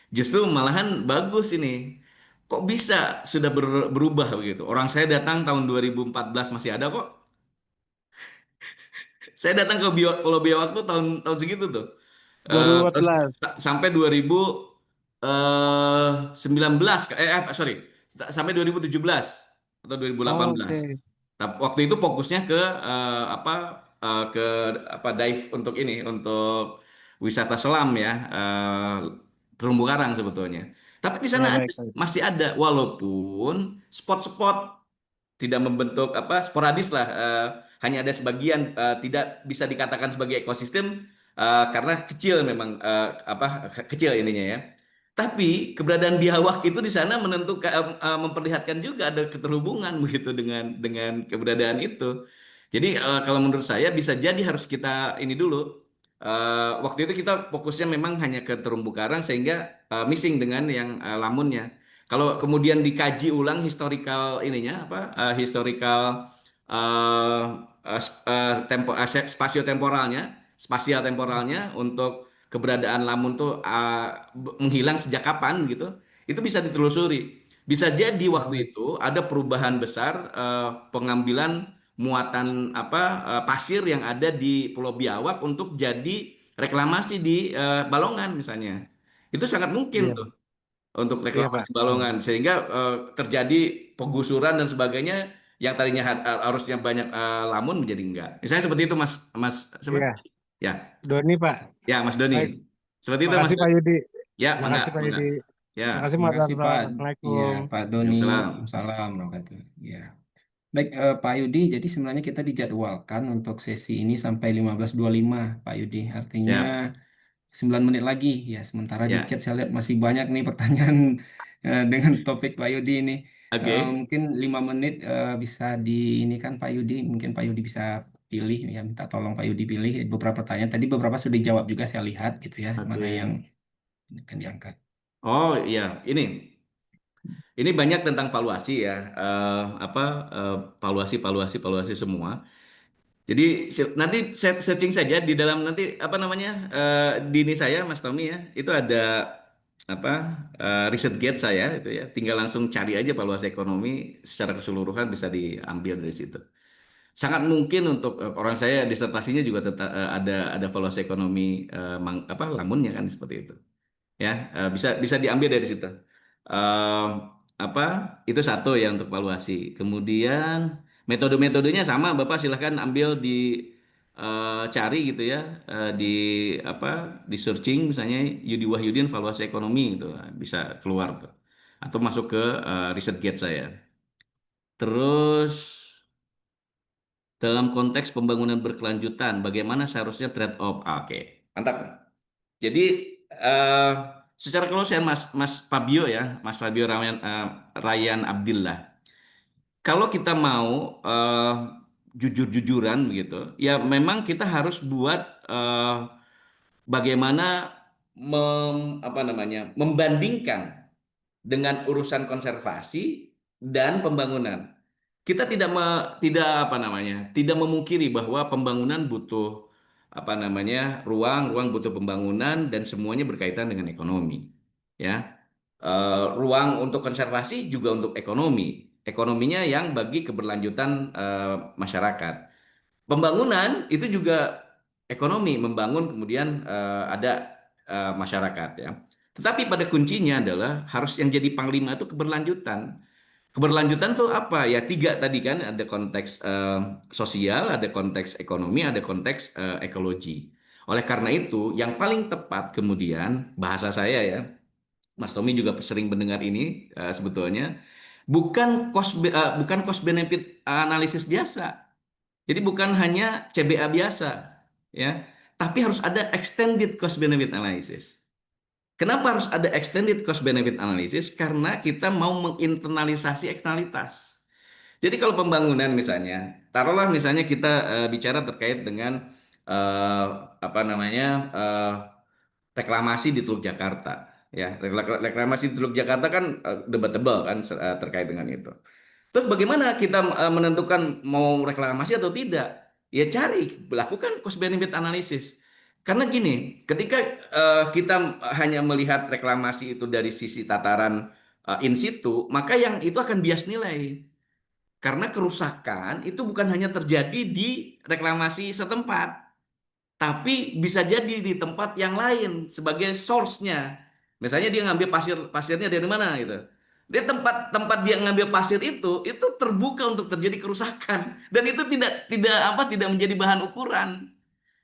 [SPEAKER 2] Justru malahan bagus ini. Kok bisa sudah berubah begitu? Orang saya datang tahun 2014 masih ada kok. Saya datang ke Pulau Biawak tuh tahun tahun segitu tuh. Terus
[SPEAKER 4] 2014.
[SPEAKER 2] sampai 2019 sorry, sampai 2017 atau 2018.
[SPEAKER 4] Oke.
[SPEAKER 2] Tapi waktu itu fokusnya ke ke apa dive untuk ini untuk wisata selam ya, terumbu karang sebetulnya. Tapi di sana
[SPEAKER 4] Ya
[SPEAKER 2] ada,
[SPEAKER 4] baik, baik.
[SPEAKER 2] masih ada walaupun spot-spot tidak membentuk apa sporadis lah, hanya ada sebagian, tidak bisa dikatakan sebagai ekosistem karena kecil memang, kecil ininya ya. Tapi keberadaan biawak itu di sana menentukan, memperlihatkan juga ada keterhubungan begitu dengan keberadaan itu. Jadi kalau menurut saya bisa jadi harus kita ini dulu. Waktu itu kita fokusnya memang hanya ke terumbu karang sehingga missing dengan yang lamunnya. Kalau kemudian dikaji ulang historical ininya apa historical eh spasial temporalnya untuk keberadaan lamun tuh menghilang sejak kapan gitu, itu bisa ditelusuri. Bisa jadi
[SPEAKER 4] Ya,
[SPEAKER 2] waktu
[SPEAKER 4] baik.
[SPEAKER 2] itu ada perubahan besar pengambilan muatan pasir yang ada di Pulau Biawak untuk jadi reklamasi di Balongan misalnya. Itu sangat mungkin
[SPEAKER 4] Iya,
[SPEAKER 2] tuh untuk
[SPEAKER 4] iya Pak.
[SPEAKER 2] reklamasi
[SPEAKER 4] Iya.
[SPEAKER 2] Balongan sehingga terjadi penggusuran dan sebagainya yang tadinya harusnya banyak lamun menjadi enggak. Misalnya seperti itu Mas Mas siapa?
[SPEAKER 4] Iya,
[SPEAKER 2] Ya,
[SPEAKER 4] Doni Pak.
[SPEAKER 2] ya Mas Doni.
[SPEAKER 4] Baik.
[SPEAKER 2] Seperti itu Mas
[SPEAKER 4] Makasih Pak
[SPEAKER 2] Doni.
[SPEAKER 4] Yudi.
[SPEAKER 2] Ya, mangga,
[SPEAKER 4] Makasih Pak
[SPEAKER 2] mangga.
[SPEAKER 4] Yudi.
[SPEAKER 2] Ya,
[SPEAKER 4] Makasih
[SPEAKER 1] Terima
[SPEAKER 4] Mas
[SPEAKER 1] kasih
[SPEAKER 4] Darto.
[SPEAKER 1] Pak. Iya,
[SPEAKER 4] Assalamualaikum.
[SPEAKER 1] Pak Doni.
[SPEAKER 2] Waalaikumsalam.
[SPEAKER 1] Salam wabarakatuh. Ya. Baik, Pak Yudi, jadi sebenarnya kita dijadwalkan untuk sesi ini sampai 15.25, Pak Yudi. Artinya
[SPEAKER 2] Siap.
[SPEAKER 1] 9 menit lagi. Ya, sementara di chat
[SPEAKER 2] Ya,
[SPEAKER 1] saya lihat masih banyak nih pertanyaan dengan topik Pak Yudi ini.
[SPEAKER 2] oke.
[SPEAKER 1] Mungkin 5 menit bisa di ini kan Pak Yudi. Mungkin Pak Yudi bisa pilih, ya minta tolong Pak Yudi pilih beberapa pertanyaan. Tadi beberapa sudah dijawab juga saya lihat gitu ya, mana yang
[SPEAKER 2] Oke.
[SPEAKER 1] akan diangkat.
[SPEAKER 2] Oh iya, ini banyak tentang valuasi ya. Apa valuasi, valuasi, valuasi semua. Jadi nanti searching saja di dalam nanti apa namanya di ini saya Mas Tommy ya itu ada apa riset gate saya itu ya tinggal langsung cari aja valuasi ekonomi secara keseluruhan bisa diambil dari situ. Sangat mungkin untuk orang saya disertasinya juga tetap ada valuasi ekonomi apa lamunnya kan seperti itu ya bisa bisa diambil dari situ. Eh, apa itu satu ya untuk valuasi. Kemudian metode-metodenya sama, Bapak silahkan ambil di cari gitu ya di apa di searching misalnya Yudi Wahyudin valuasi ekonomi gitu bisa keluar tuh atau masuk ke riset gate saya. Terus dalam konteks pembangunan berkelanjutan, bagaimana seharusnya trade-off? Oke, mantap. Jadi eh, secara keseluruhan Mas Mas Fabio ya, Mas Fabio Ryan Abdillah. Kalau kita mau jujur-jujuran begitu, ya memang kita harus buat bagaimana apa namanya membandingkan dengan urusan konservasi dan pembangunan. Kita tidak apa namanya, tidak memungkiri bahwa pembangunan butuh apa namanya, ruang butuh pembangunan dan semuanya berkaitan dengan ekonomi. Ya. Ruang untuk konservasi juga untuk ekonomi. Ekonominya yang bagi keberlanjutan masyarakat. Pembangunan itu juga ekonomi, membangun kemudian ada masyarakat ya. Tetapi pada kuncinya adalah harus yang jadi panglima itu keberlanjutan. Keberlanjutan tuh apa? Ya tiga tadi kan ada konteks sosial, ada konteks ekonomi, ada konteks ekologi. Oleh karena itu, yang paling tepat kemudian bahasa saya ya, Mas Tommy juga sering mendengar ini sebetulnya bukan cost benefit analisis biasa. Jadi bukan hanya CBA biasa, ya, tapi harus ada extended cost benefit analysis. Kenapa harus ada extended cost benefit analysis? Karena kita mau menginternalisasi eksternalitas. Jadi kalau pembangunan misalnya, taruhlah misalnya kita bicara terkait dengan eh, apa namanya reklamasi di Teluk Jakarta, ya, reklamasi di Teluk Jakarta kan debatable kan terkait dengan itu. Terus bagaimana kita menentukan mau reklamasi atau tidak? Ya cari, lakukan cost benefit analysis. Karena gini, ketika kita hanya melihat reklamasi itu dari sisi tataran in situ, maka yang itu akan bias nilai. Karena kerusakan itu bukan hanya terjadi di reklamasi setempat, tapi bisa jadi di tempat yang lain sebagai source-nya. Misalnya dia ngambil pasirnya dari mana gitu. Dia tempat dia ngambil pasir itu terbuka untuk terjadi kerusakan dan itu tidak menjadi bahan ukuran.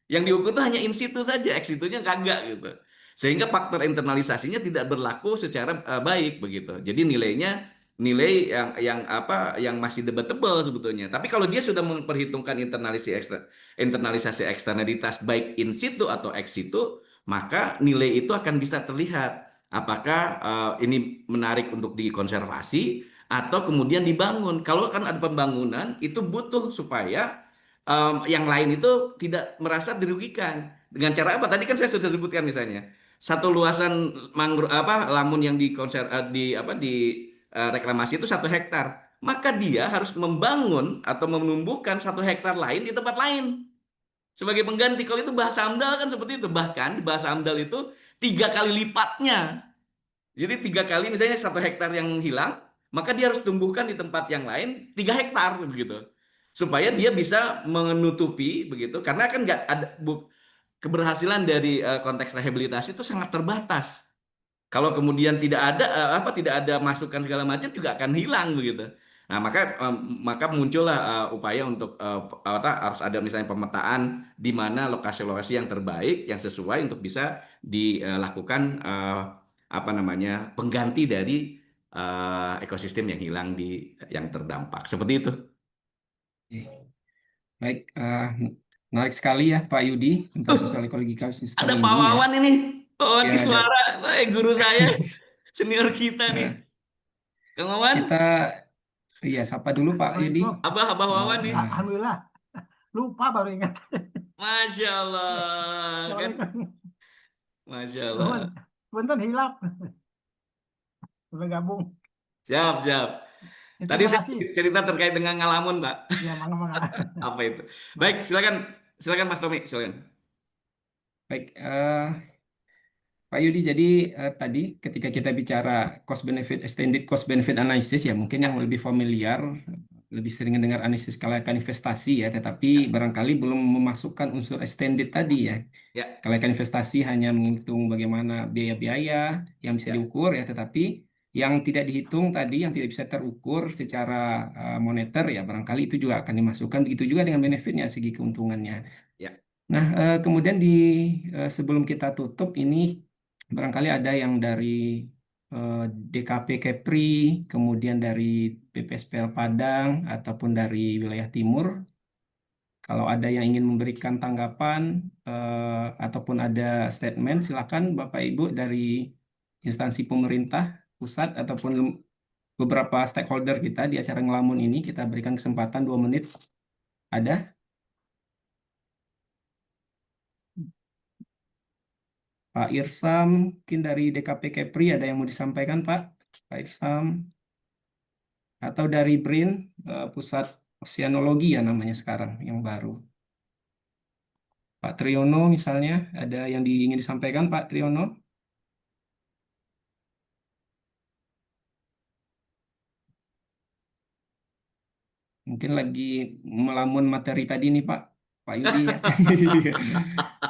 [SPEAKER 2] Yang diukur itu hanya in situ saja, ex situnya kagak gitu. Sehingga faktor internalisasinya tidak berlaku secara baik begitu. Jadi nilai yang apa yang masih debatable sebetulnya. Tapi kalau dia sudah memperhitungkan internalisasi eksternalitas baik in situ atau ex situ, maka nilai itu akan bisa terlihat apakah ini menarik untuk dikonservasi atau kemudian dibangun. Kalau kan ada pembangunan itu butuh supaya yang lain itu tidak merasa dirugikan. Dengan cara apa? Tadi kan saya sudah sebutkan misalnya satu luasan mangrove apa lamun yang di reklamasi itu 1 hektar, maka dia harus membangun atau menumbuhkan 1 hektar lain di tempat lain sebagai pengganti. Kalau itu bahasa AMDAL kan seperti itu. Bahkan di bahasa AMDAL itu 3 kali lipatnya. Jadi 3 kali misalnya 1 hektar yang hilang, maka dia harus tumbuhkan di tempat yang lain 3 hektar begitu, supaya dia bisa menutupi begitu. Karena kan nggak ada keberhasilan dari konteks rehabilitasi itu sangat terbatas. Kalau kemudian tidak ada masukan segala macam juga akan hilang begitu. Nah, maka muncullah upaya untuk harus ada misalnya pemetaan di mana lokasi-lokasi yang terbaik yang sesuai untuk bisa dilakukan apa namanya pengganti dari ekosistem yang hilang yang terdampak. Seperti itu.
[SPEAKER 1] Oke. Baik, menarik sekali ya Pak Yudi tentang
[SPEAKER 2] Oh,
[SPEAKER 1] sosial ecological system
[SPEAKER 2] ada Pak
[SPEAKER 1] ini ya.
[SPEAKER 2] Wawan ini. Wawan
[SPEAKER 1] Ya ada.
[SPEAKER 2] Iswara, guru saya, senior kita nih.
[SPEAKER 1] eh,
[SPEAKER 2] Kang Wawan,
[SPEAKER 1] kita iya sapa dulu Pak Yudi.
[SPEAKER 5] Assalamualaikum.
[SPEAKER 2] Abah Wawan nih.
[SPEAKER 5] Alhamdulillah, lupa baru ingat.
[SPEAKER 2] Masya Allah, kan?
[SPEAKER 5] Assalamualaikum.
[SPEAKER 2] Masya
[SPEAKER 5] Nuhun,
[SPEAKER 2] Allah.
[SPEAKER 5] punten hilap bergabung.
[SPEAKER 2] Siap, siap.
[SPEAKER 5] Ya,
[SPEAKER 2] Tadi
[SPEAKER 5] terima
[SPEAKER 2] saya
[SPEAKER 5] kasih.
[SPEAKER 2] cerita terkait dengan ngalamun, Pak.
[SPEAKER 5] Ya, mangga-mangga.
[SPEAKER 2] Apa itu? Baik, silakan, silakan Mas Tommy, silakan.
[SPEAKER 1] Baik, Pak Yudi, jadi tadi ketika kita bicara cost benefit, extended cost benefit analysis ya mungkin yang lebih familiar, lebih sering mendengar analisis kelayakan investasi ya, tetapi
[SPEAKER 2] Ya,
[SPEAKER 1] barangkali belum memasukkan unsur extended tadi ya.
[SPEAKER 2] ya,
[SPEAKER 1] Kelayakan investasi hanya menghitung bagaimana biaya-biaya yang bisa
[SPEAKER 2] ya,
[SPEAKER 1] diukur ya, tetapi yang tidak dihitung tadi, yang tidak bisa terukur secara moneter ya, barangkali itu juga akan dimasukkan. Begitu juga dengan benefitnya, segi keuntungannya.
[SPEAKER 2] ya,
[SPEAKER 1] Nah, kemudian sebelum kita tutup ini barangkali ada yang dari eh, DKP Kepri, kemudian dari BPSPL Padang ataupun dari wilayah timur. Kalau ada yang ingin memberikan tanggapan ataupun ada statement, silakan Bapak Ibu dari instansi pemerintah pusat ataupun beberapa stakeholder kita di acara ngelamun ini kita berikan kesempatan 2 menit. Ada? Pak Irsam, mungkin dari DKP Kepri ada yang mau disampaikan, Pak? Pak Irsam, atau dari BRIN, Pusat Oceanologi ya namanya sekarang, yang baru. Pak Triyono misalnya, ada yang ingin disampaikan, Pak Triyono? Mungkin lagi melamun materi tadi nih, Pak Yudi ya.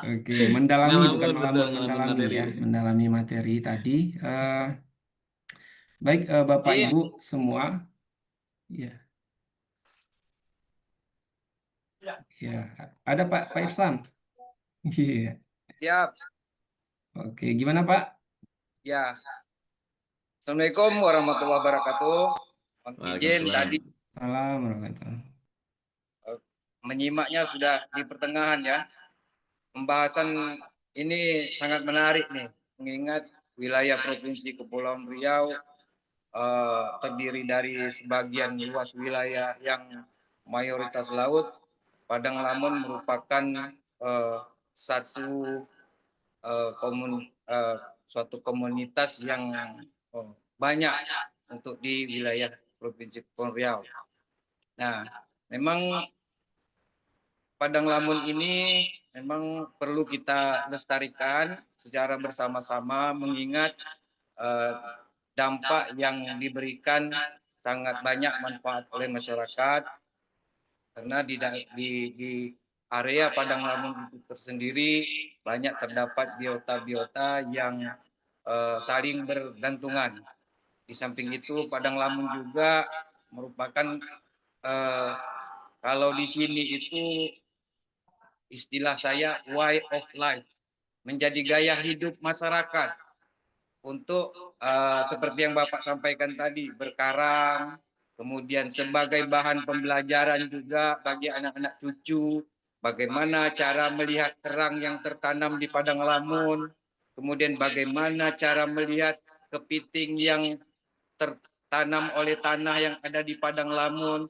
[SPEAKER 1] Oke, mendalami bukan
[SPEAKER 2] ngalamun, betul,
[SPEAKER 1] melamun,
[SPEAKER 2] ngalamun
[SPEAKER 1] mendalami
[SPEAKER 2] materi.
[SPEAKER 1] ya, mendalami materi tadi. Eh, baik, Bapak
[SPEAKER 6] Iya,
[SPEAKER 1] Ibu semua, ya, ya, ada Pak Irsam. Iya.
[SPEAKER 6] siap.
[SPEAKER 1] Oke, gimana Pak?
[SPEAKER 6] Ya. Assalamualaikum warahmatullahi wabarakatuh. Mohon izin
[SPEAKER 2] Waalaikumsalam.
[SPEAKER 6] tadi
[SPEAKER 1] Salam warahmatullahi.
[SPEAKER 6] menyimaknya sudah di pertengahan ya. Pembahasan ini sangat menarik nih, mengingat wilayah Provinsi Kepulauan Riau terdiri dari sebagian luas wilayah yang mayoritas laut. Padang Lamun merupakan satu suatu komunitas yang banyak untuk di wilayah Provinsi Kepulauan Riau. Nah, memang Padang Lamun ini memang perlu kita lestarikan secara bersama-sama mengingat dampak yang diberikan sangat banyak manfaat oleh masyarakat karena di area Padang Lamun itu tersendiri banyak terdapat biota-biota yang saling bergantungan. Di samping itu Padang Lamun juga merupakan kalau di sini itu istilah saya way of life, menjadi gaya hidup masyarakat untuk seperti yang Bapak sampaikan tadi, berkarang, kemudian sebagai bahan pembelajaran juga bagi anak-anak cucu, bagaimana cara melihat kerang yang tertanam di padang lamun, kemudian bagaimana cara melihat kepiting yang tertanam oleh tanah yang ada di padang lamun.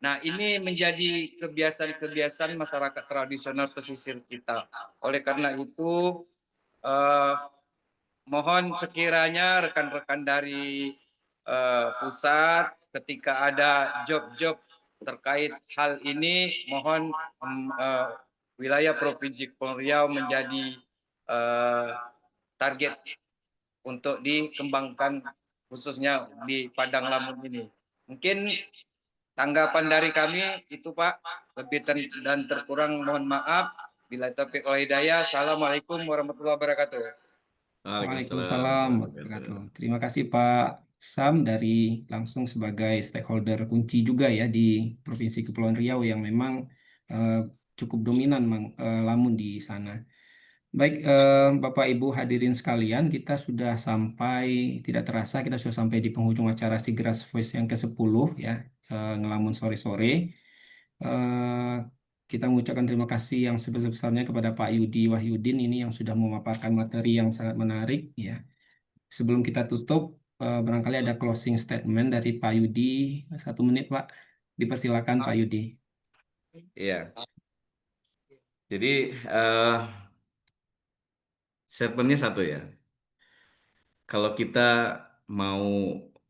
[SPEAKER 6] Nah, ini menjadi kebiasaan-kebiasaan masyarakat tradisional pesisir kita. Oleh karena itu, mohon sekiranya rekan-rekan dari pusat ketika ada job-job terkait hal ini, mohon wilayah Provinsi Kepulauan Riau menjadi target untuk dikembangkan khususnya di Padang Lamun ini. Mungkin tanggapan dari kami itu Pak, lebih dan terkurang mohon maaf. Bila taufiq wal hidayah. Assalamualaikum warahmatullahi wabarakatuh.
[SPEAKER 2] Waalaikumsalam
[SPEAKER 1] Waalaikumsalam
[SPEAKER 2] warahmatullahi
[SPEAKER 1] wabarakatuh.
[SPEAKER 2] wabarakatuh.
[SPEAKER 1] Terima kasih Pak Sam dari langsung sebagai stakeholder kunci juga ya di Provinsi Kepulauan Riau yang memang eh, cukup dominan Lamun di sana. Baik, Bapak Ibu hadirin sekalian, kita sudah sampai, tidak terasa kita sudah sampai di penghujung acara Sigras Voice yang ke-10 ya, ngelamun sore-sore. Eh, kita mengucapkan terima kasih yang sebesar-besarnya kepada Pak Yudi Wahyudin ini yang sudah memaparkan materi yang sangat menarik ya. Sebelum kita tutup, barangkali ada closing statement dari Pak Yudi. 1 menit, Pak. Dipersilakan Pak Yudi.
[SPEAKER 2] Iya. Jadi eh, statementnya satu ya. Kalau kita mau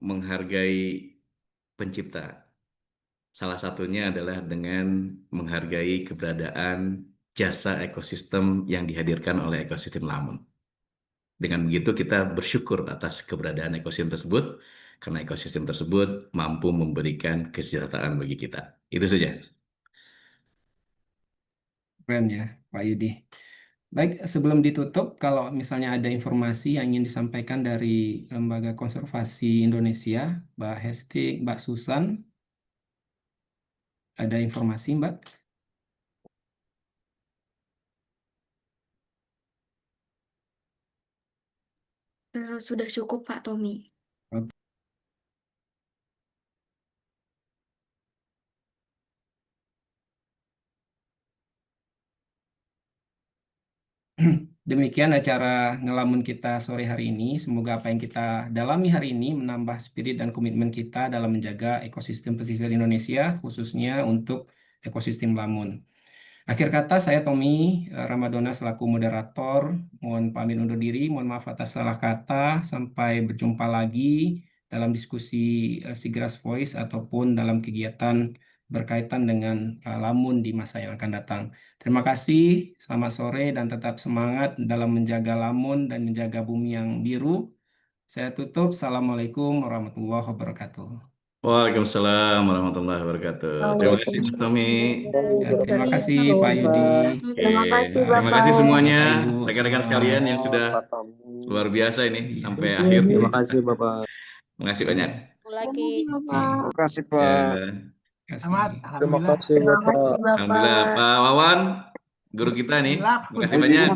[SPEAKER 2] menghargai pencipta, salah satunya adalah dengan menghargai keberadaan jasa ekosistem yang dihadirkan oleh ekosistem Lamun. Dengan begitu kita bersyukur atas keberadaan ekosistem tersebut, karena ekosistem tersebut mampu memberikan kesejahteraan bagi kita. Itu saja.
[SPEAKER 1] Keren ya, Pak Yudi. Baik, sebelum ditutup, kalau misalnya ada informasi yang ingin disampaikan dari Lembaga Konservasi Indonesia, Mbak Hesti, Mbak Susan, ada informasi, Mbak?
[SPEAKER 7] Sudah cukup, Pak Tommy.
[SPEAKER 1] Oke. Demikian acara ngelamun kita sore hari ini. Semoga apa yang kita dalami hari ini menambah spirit dan komitmen kita dalam menjaga ekosistem pesisir Indonesia, khususnya untuk ekosistem lamun. Akhir kata, saya Tommy Ramadona selaku moderator. Mohon pamit undur diri, mohon maaf atas salah kata. Sampai berjumpa lagi dalam diskusi Sigras Voice ataupun dalam kegiatan berkaitan dengan lamun di masa yang akan datang. Terima kasih, selamat sore dan tetap semangat dalam menjaga lamun dan menjaga bumi yang biru. Saya tutup. Assalamualaikum warahmatullahi wabarakatuh.
[SPEAKER 2] Waalaikumsalam warahmatullahi wabarakatuh. Terima kasih Mas Tommy.
[SPEAKER 1] Ya, terima kasih Pak Yudi.
[SPEAKER 2] Oke,
[SPEAKER 7] Terima kasih,
[SPEAKER 2] terima
[SPEAKER 7] Bapak.
[SPEAKER 2] kasih semuanya,
[SPEAKER 1] Bapak Ibu
[SPEAKER 2] rekan-rekan
[SPEAKER 1] semua.
[SPEAKER 2] sekalian yang sudah
[SPEAKER 4] Pak Tommy.
[SPEAKER 2] luar biasa ini
[SPEAKER 1] Iya.
[SPEAKER 2] sampai akhir.
[SPEAKER 8] Terima kasih Bapak.
[SPEAKER 2] Terima kasih banyak.
[SPEAKER 7] Lagi.
[SPEAKER 1] Oke,
[SPEAKER 6] Terima kasih
[SPEAKER 2] Ya,
[SPEAKER 6] Pak.
[SPEAKER 5] Selamat,
[SPEAKER 4] Terima
[SPEAKER 5] alhamdulillah.
[SPEAKER 4] kasih
[SPEAKER 7] Terima
[SPEAKER 4] Bapak.
[SPEAKER 7] kasih,
[SPEAKER 2] Alhamdulillah
[SPEAKER 7] Bapak.
[SPEAKER 2] Pak Wawan, guru kita nih.
[SPEAKER 5] Alhamdulillah.
[SPEAKER 2] Terima kasih banyak.